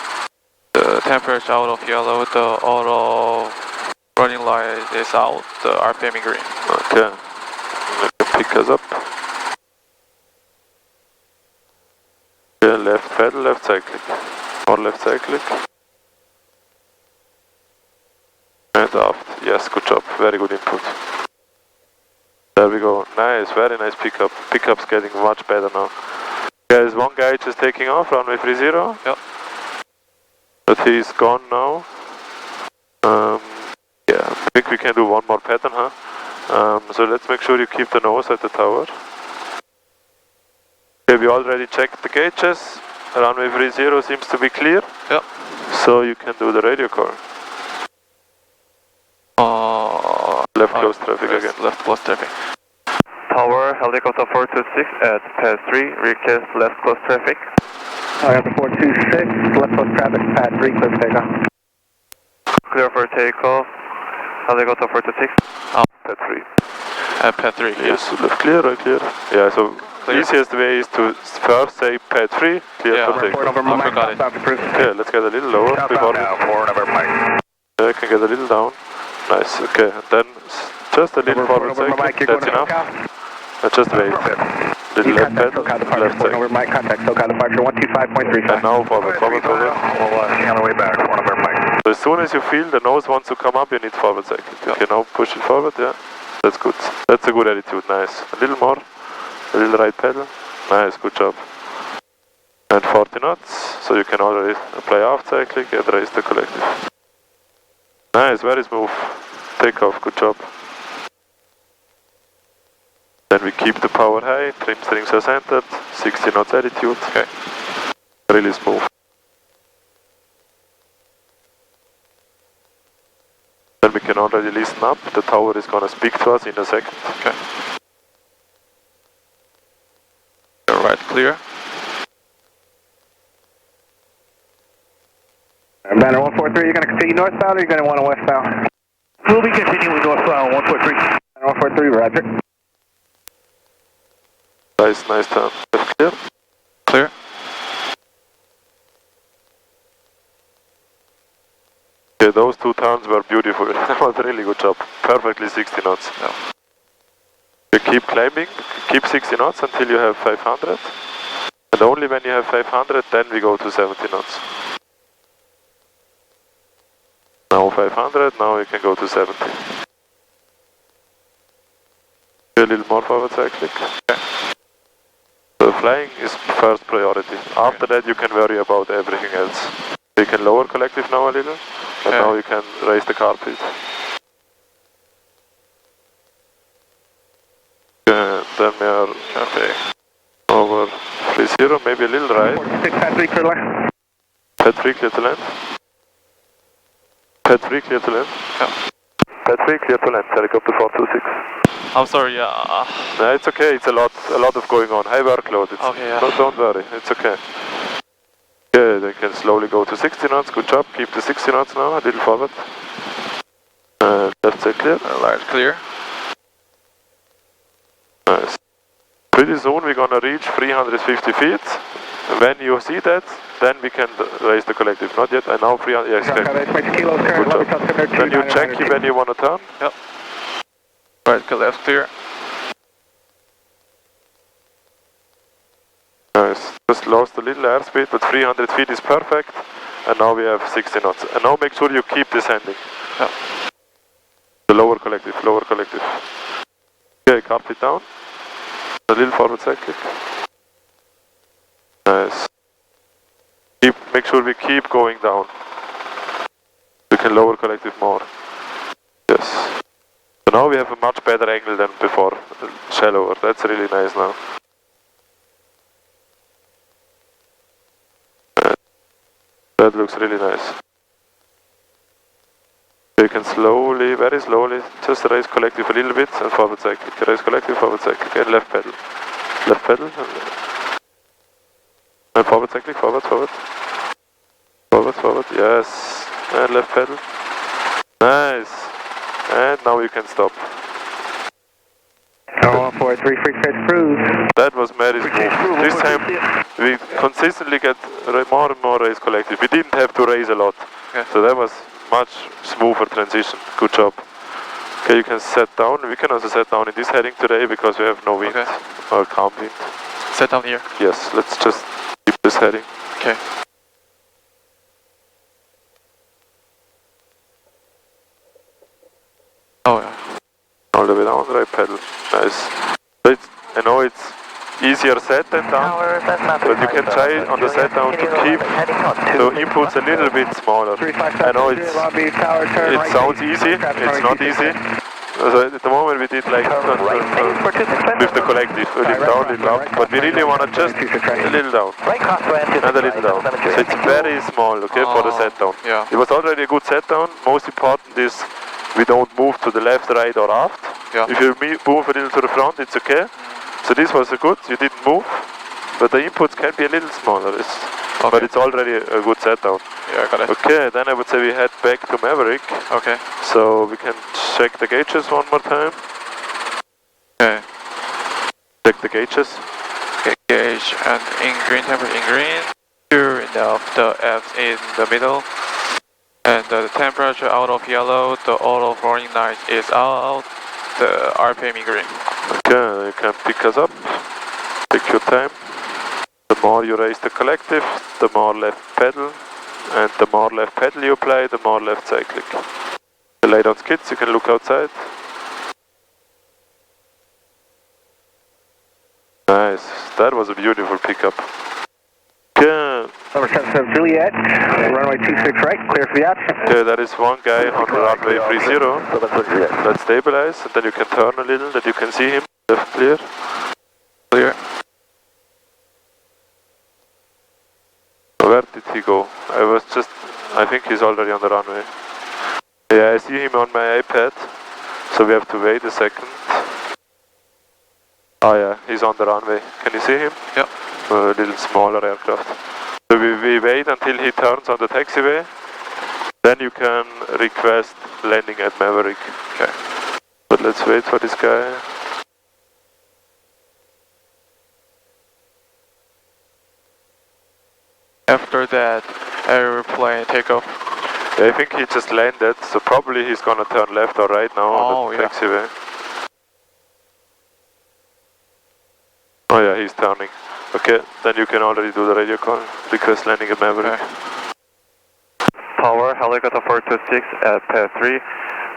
the temperature out of yellow, the auto running light is out, the RPM in green. Okay, let me pick us up. Okay, left pedal, left cyclic, or left cyclic. And aft, yes, good job, very good input. There we go, nice, very nice pickup. Pickup's getting much better now. Guys, one guy just taking off, runway 30. Yep. But he's gone now. Yeah, I think we can do one more pattern, huh? So let's make sure you keep the nose at the tower. Okay, we already checked the gauges. Runway 30 seems to be clear. Yep. So you can do the radio call. Left close traffic again. Left close traffic. Tower, helicopter 426 at pad 3, request left close traffic. Helicopter 426, left close traffic, pad 3, clear for takeoff. Clear for takeoff, helicopter 426. Pad 3. At pad 3, yes. Left clear, right clear. Yeah, so the easiest way is to first say pad 3, clear for takeoff. Okay, let's get a little lower before we... Yeah, can get a little down. Nice, okay, and then just a little forward cycling, that's enough. And just wait. Little left pedal, left cycle. Over Mike, contact SoCal departure 125.35. And now forward. On the way back, 1 over Mike. So as soon as you feel the nose wants to come up, you need forward cycling. If you now push it forward, yeah, that's good. That's a good attitude, nice. A little more, a little right pedal, nice, good job. And 40 knots, so you can already apply aft cycling and raise the collective. Nice, very smooth. Take off, good job. Then we keep the power high, trim strings are centered, 60 knots attitude. Okay. Really smooth. Then we can already listen up. The tower is gonna speak to us in a second. Okay. Right, clear. 143, you're going to continue northbound or you're going to want to westbound? We'll be continuing northbound, 143. 143, roger. Nice turn. Clear? Clear. Okay, those two turns were beautiful. That was a really good job. Perfectly 60 knots. Yeah. You keep climbing, keep 60 knots until you have 500. And only when you have 500, then we go to 70 knots. Now 500, now we can go to 70. A little more forward cyclic. Okay. So flying is first priority. After that you can worry about everything else. You can lower collective now a little, and now you can raise the carpet. Then we are over 30, maybe a little right. 46, pad 3, clear to land. Pad 3 clear to land. Pad 3 clear to land. Yeah. Pad 3 clear to land, helicopter 426. I'm sorry, No, it's okay, it's a lot of going on. High workload. It's okay, yeah. No, don't worry, it's okay. Okay, they can slowly go to 60 knots, good job. Keep the 60 knots now, a little forward. Left side clear. Right, clear. Nice. Pretty soon we're gonna reach 350 feet. When you see that, then we can raise the collective. Not yet, I know 300, yes, okay. Good job. When you check when you want to turn. Yep. Right, left clear. Nice. Just lost a little airspeed, but 300 feet is perfect. And now we have 60 knots. And now make sure you keep descending. Yep. The lower collective, lower collective. Okay, carpet down. A little forward cyclic. Nice. Make sure we keep going down. We can lower collective more. Yes. So now we have a much better angle than before. Shallower. That's really nice now. That looks really nice. You can slowly, very slowly, just raise collective a little bit and forward cyclic. Raise collective, forward cyclic, and left pedal. Left pedal. And forward cyclic, forward, forward. Forward, forward, yes. And left pedal. Nice. And now you can stop. 143, free space cruise. That was very smooth. This time we consistently get more and more raise collective. We didn't have to raise a lot. Okay. So that was much smoother transition. Good job. Okay, you can set down. We can also set down in this heading today because we have no wind or calm wind. Set down here. Yes, let's just keep this heading. Okay. Oh yeah. All the way down, right pedal. Nice. So I know it's easier set than down, but you can try on the set down to keep the inputs a little bit smaller. I know it sounds easy, it's not easy. So at the moment we did like with the collective, a little down, a little up, but we really want to just a little down, and a little down. So it's very small, okay, for the set down. Yeah. It was already a good set down. Most important is we don't move to the left, right or aft. Yeah. If you move a little to the front, it's okay. So this was good, you didn't move, but the inputs can be a little smaller. But it's already a good set down. Yeah, I got it. Okay, then I would say we head back to Maverick. Okay. So we can check the gauges one more time. Okay. Check the gauges. Okay, gauge and in green, temperature in green. Sure enough, the F in the middle. And the temperature out of yellow, the auto warning light is out, the RPM in green. Okay, you can pick us up. Take your time. The more you raise the collective, the more left pedal. And the more left pedal you apply, the more left cyclic. The lay down skids, you can look outside. Nice, that was a beautiful pickup. Okay. Number 77 Juliet, runway 26 right, clear for the option. Okay, there is one guy on the runway 30. Let's stabilize, and then you can turn a little, that you can see him. Left clear. Clear. Where did he go? I think he's already on the runway. Yeah, I see him on my iPad, so we have to wait a second. Oh yeah, he's on the runway. Can you see him? Yeah. A little smaller aircraft. So we wait until he turns on the taxiway, Then you can request landing at Maverick. Okay. But let's wait for this guy. After that, airplane takeoff. Yeah, I think he just landed, so probably he's gonna turn left or right now on the taxiway. Oh yeah, he's turning. Okay, then you can already do the radio call. Request landing at Maverick. Okay. Tower, helicopter 426 at path 3.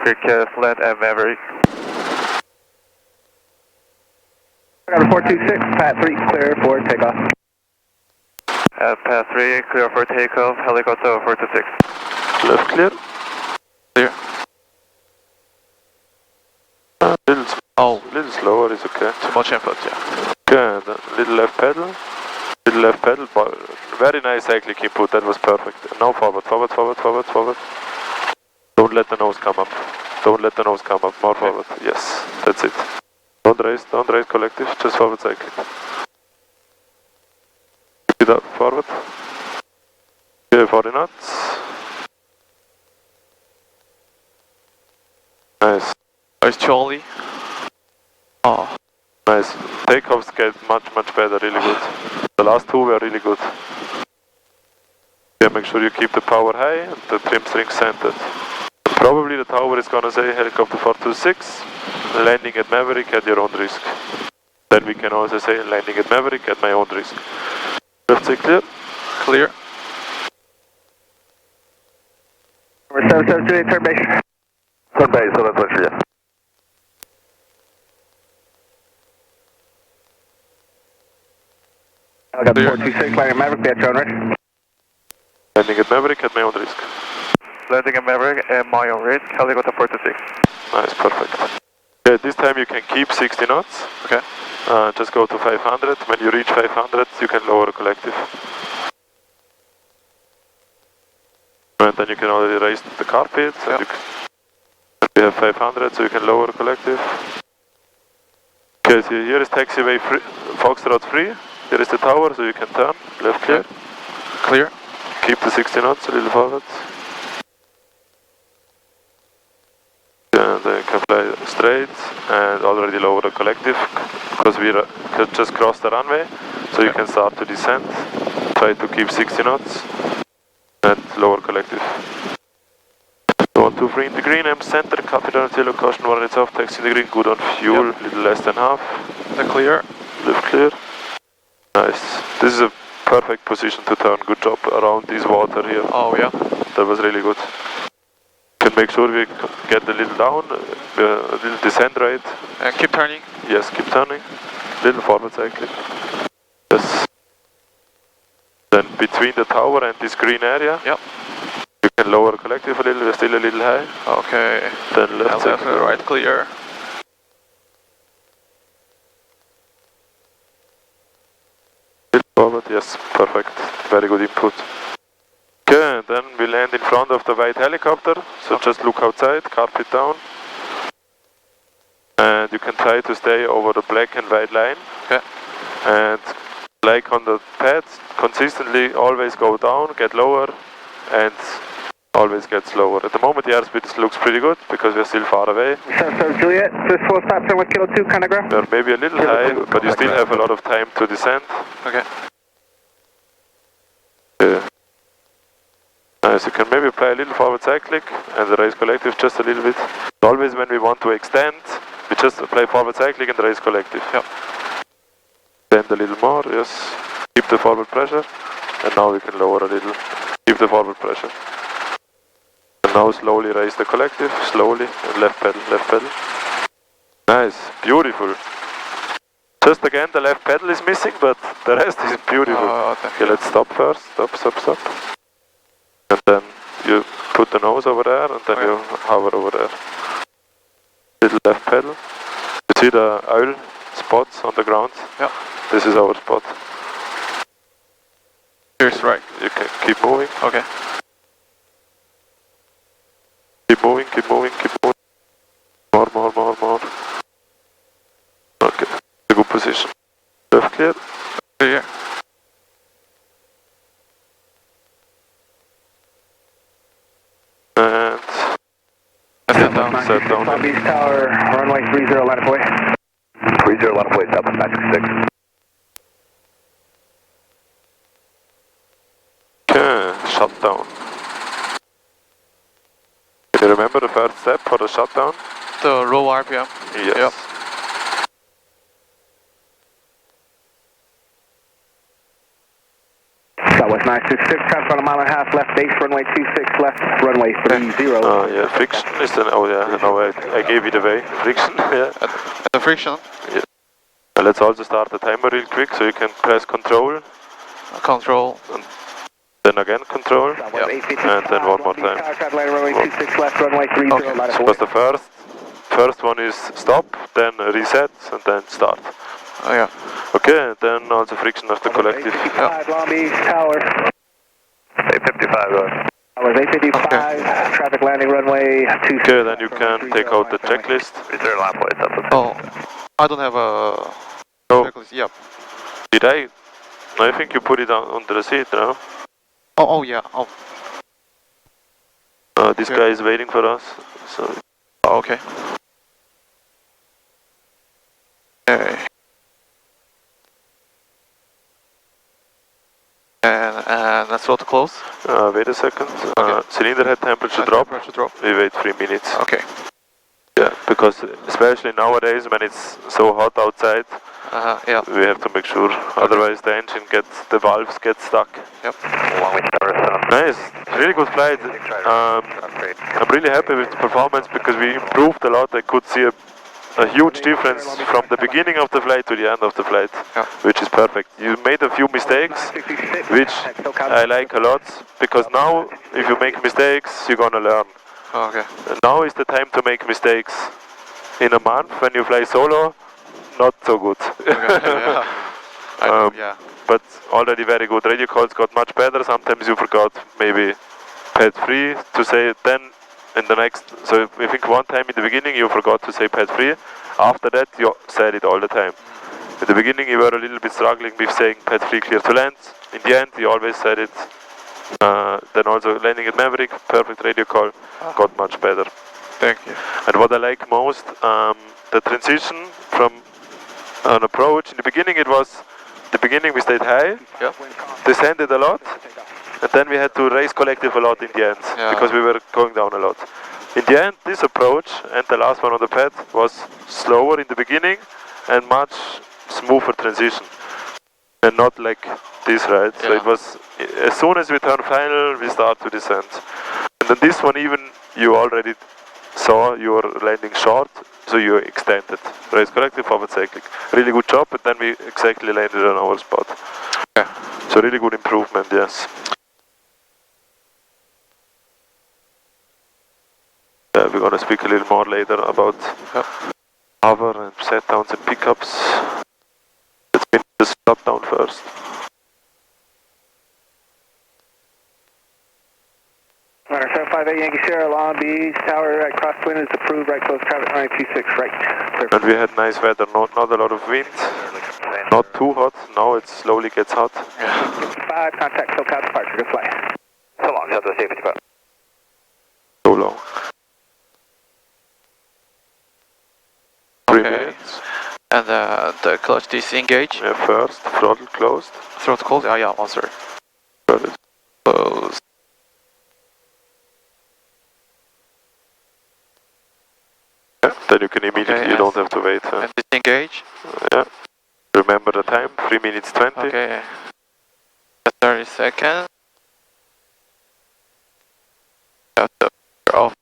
Request land at Maverick. Helicopter 426, Pat 3, clear for takeoff. At path 3, clear for takeoff, helicopter 426. Left clear. Clear. Little slower is okay. Too much input, yeah. Okay, then little left pedal. Little left pedal. Very nice cyclic input, that was perfect. Now forward, forward, forward, forward, forward. Don't let the nose come up. Don't let the nose come up. More forward. Yes, that's it. Don't raise collective, just forward cycling. Keep it up, forward. Okay, 40 knots. Nice. Nice Charlie. Oh. Nice. Takeoffs get much better, really good. The last two were really good. Yeah, make sure you keep the power high and the trim string centered. Probably the tower is gonna say helicopter 426, landing at Maverick at your own risk. Then we can also say landing at Maverick at my own risk. Left side clear? Clear. Number 772, turn base. Turn base, so that's what you get. Helicopter 426, landing at Maverick, that's your own risk. Landing at Maverick at my own risk. Landing at Maverick at my own risk, helicopter 426. Nice, perfect. Okay, this time you can keep 60 knots. Okay. Just go to 500. When you reach 500, you can lower the collective. And then you can already raise the carpet. And we have 500, so you can lower the collective. Okay, so here is taxiway free, Foxtrot free. Here is the tower, so you can turn. Left clear. Clear. Keep the 60 knots a little forward. And then you can fly straight and already lower the collective because we just crossed the runway, so you can start to descend. Try to keep 60 knots and lower collective. 123 in the green, M center, copy down zero, caution 1 it's off, taxi in the green, good on fuel, little less than half. The clear. Left clear. Nice. This is a perfect position to turn, good job around this water here. Oh yeah. That was really good. Can make sure we get a little down, a little descent right. And keep turning. Yes, keep turning. Little forward cycling. Yes. Then between the tower and this green area, yep. You can lower collective a little, we're still a little high. Okay. Then left and right clear. Little forward, yes, perfect. Very good input. Okay, then we land in front of the white helicopter, so just look outside, carpet down. And you can try to stay over the black and white line. Okay. And like on the pads, consistently always go down, get lower, and always get slower. At the moment the airspeed looks pretty good because we're still far away. 77 Juliet, this full stop, turn with kilo 2, contact. We're maybe a little high, but you still have a lot of time to descend. Okay. Yeah. Nice, you can maybe apply a little forward cyclic and the raise collective just a little bit. Always when we want to extend, we just apply forward cyclic and raise collective. Yep. Extend a little more, yes. Keep the forward pressure. And now we can lower a little. Keep the forward pressure. And now slowly raise the collective, slowly, and left pedal, left pedal. Nice, beautiful. Just again, the left pedal is missing, but the rest is beautiful. Okay, let's stop first. Stop, stop, stop. And then you put the nose over there, and then you hover over there. Little left pedal. You see the oil spots on the ground? Yeah. This is our spot. Here's right. You can keep moving. Okay. Keep moving, keep moving, keep moving. More, more, more, more. Okay, a good position. Left clear. Clear. set down. Long Beach Tower, runway 30, line of way. 30, line of way, Southwest 966. Okay, shutdown. Can you remember the first step for the shutdown? The low RPM. Yes. Yep. Southwest 966, traffic on a mile and a half left base, runway 26 left, runway 30. Yeah, friction is an, oh yeah, no, I gave it away. Friction, yeah. The friction. Yeah. Let's also start the timer real quick so you can press control. Control. And then again control. Yep. And then one more time. Runway 26 left, runway 30, Okay. line of Because the first one is stop, then reset, and then start. Oh yeah. Okay, then also friction of the collective. 855, Long Beach Tower. 855, Towers 855, traffic landing runway 26. Okay, then you can take out the checklist. 30, line of way, Southwest. Oh, I don't have a Oh, checklist. Yep. did I? I think you put it on the receipt now. Oh yeah. Oh. This guy is waiting for us. So. Oh, okay. Okay. And let's load to close. Wait a second. Okay. Cylinder head temperature drop. Temperature drop. We wait 3 minutes. Okay. Yeah, because especially nowadays when it's so hot outside, Yeah. we have to make sure. Otherwise the engine the valves get stuck. Yep. Long Beach Tower, Nice, really good flight. I'm really happy with the performance because we improved a lot. I could see a huge difference from the beginning of the flight to the end of the flight, which is perfect. You made a few mistakes, which I like a lot, because now if you make mistakes, you're gonna learn. Okay. And now is the time to make mistakes. In a month, when you fly solo, not so good. Yeah. Yeah. But already very good. Radio calls got much better. Sometimes you forgot maybe pad 3 to say it, then in the next, so I think one time in the beginning you forgot to say pad 3. After that you said it all the time. In the beginning you were a little bit struggling with saying pad 3 clear to land. In the end you always said it. Then also landing at Maverick, perfect radio call, got much better. Thank you. And what I like most, the transition from an approach. In the beginning we stayed high, descended a lot, and then we had to raise collective a lot in the end, because we were going down a lot. In the end, this approach and the last one on the pad was slower in the beginning and much smoother transition. And not like this, right? So it was, as soon as we turn final, we start to descend. And then this one even, you already saw you were landing short, so you extended. Raise collective, forward cyclic. Really good job, and then we exactly landed on our spot. Yeah. So really good improvement, yes. We're gonna speak a little more later about hover and set downs and pickups. Let's finish the shutdown first. Runner 758 Yankee Sierra, Long Beach Tower, right crosswind is approved, right close traffic, runway 26 right. And we had nice weather, not a lot of wind, not too hot, now it slowly gets hot. 55, contact SoCal departure, good flight. So long, Southwest 855. So long. 3 minutes. And the clutch disengage. Yeah, first, throttle closed. Throttle closed? Oh yeah, sorry. Closed. Yeah, then you can immediately, you don't have to wait. And disengage. Yeah. Remember the time, 3 minutes 20. Okay. 30 seconds. Off.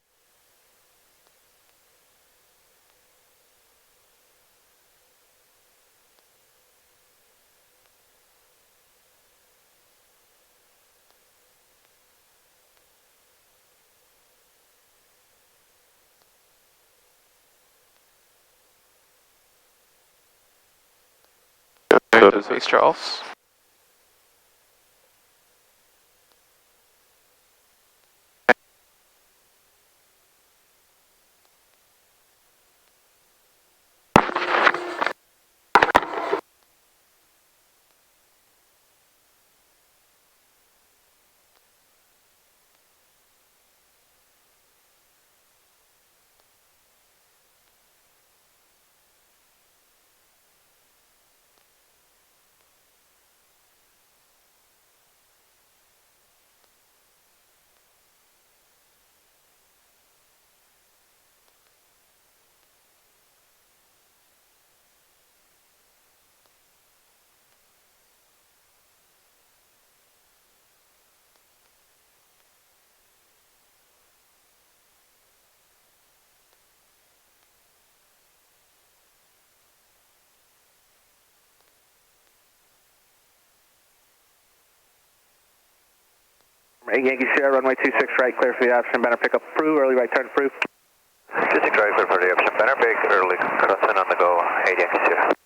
Yeah, The fixture off. Yankee Sierra, runway 26 right, clear for the option, banner pickup approved, early right turn approved. 26 right, clear for the option, banner pick, early crossing on the go, 8 Yankee Sierra.